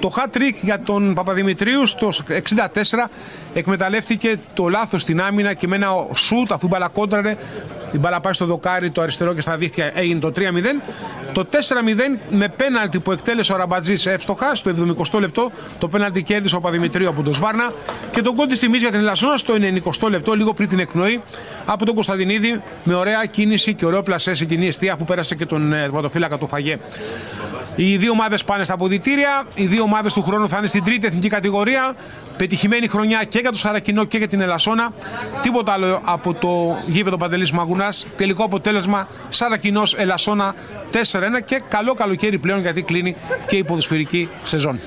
Το hat-trick για τον Παπαδημητρίου στο 64 εκμεταλλεύτηκε το λάθος στην άμυνα και με ένα σουτ, αφού η μπάλα κόντραρε, η μπάλα πάει στο δοκάρι το αριστερό και στα δίχτυα, έγινε το 3-0. Το 4-0 με πέναλτι που εκτέλεσε ο Ραμπατζής εύστοχα στο 70 λεπτό. Το πέναλτι κέρδισε ο Παπαδημητρίου από τον Σβάρνα. Και τον γκολ της τιμής για την Ελασσόνα στο 90 λεπτό, λίγο πριν την εκπνοή, από τον Κωνσταντινίδη με ωραία κίνηση και ωραίο πλασέ σε κοινή εστία, αφού πέρασε και τον τερματοφύλακα του Φαγέ. Οι δύο ομάδες πάνε στα αποδυτήρια. Οι δύο ομάδες του χρόνου θα είναι στην τρίτη εθνική κατηγορία. Πετυχημένη χρονιά και για το Σαρακινό και για την Ελασσόνα. Τίποτα άλλο από το γήπεδο Παντελής Μαγουνάς. Τελικό αποτέλεσμα Σαρακινός Ελασσόνα 4-1 και καλό καλοκαίρι πλέον, γιατί κλείνει και η ποδοσφαιρική σεζόν.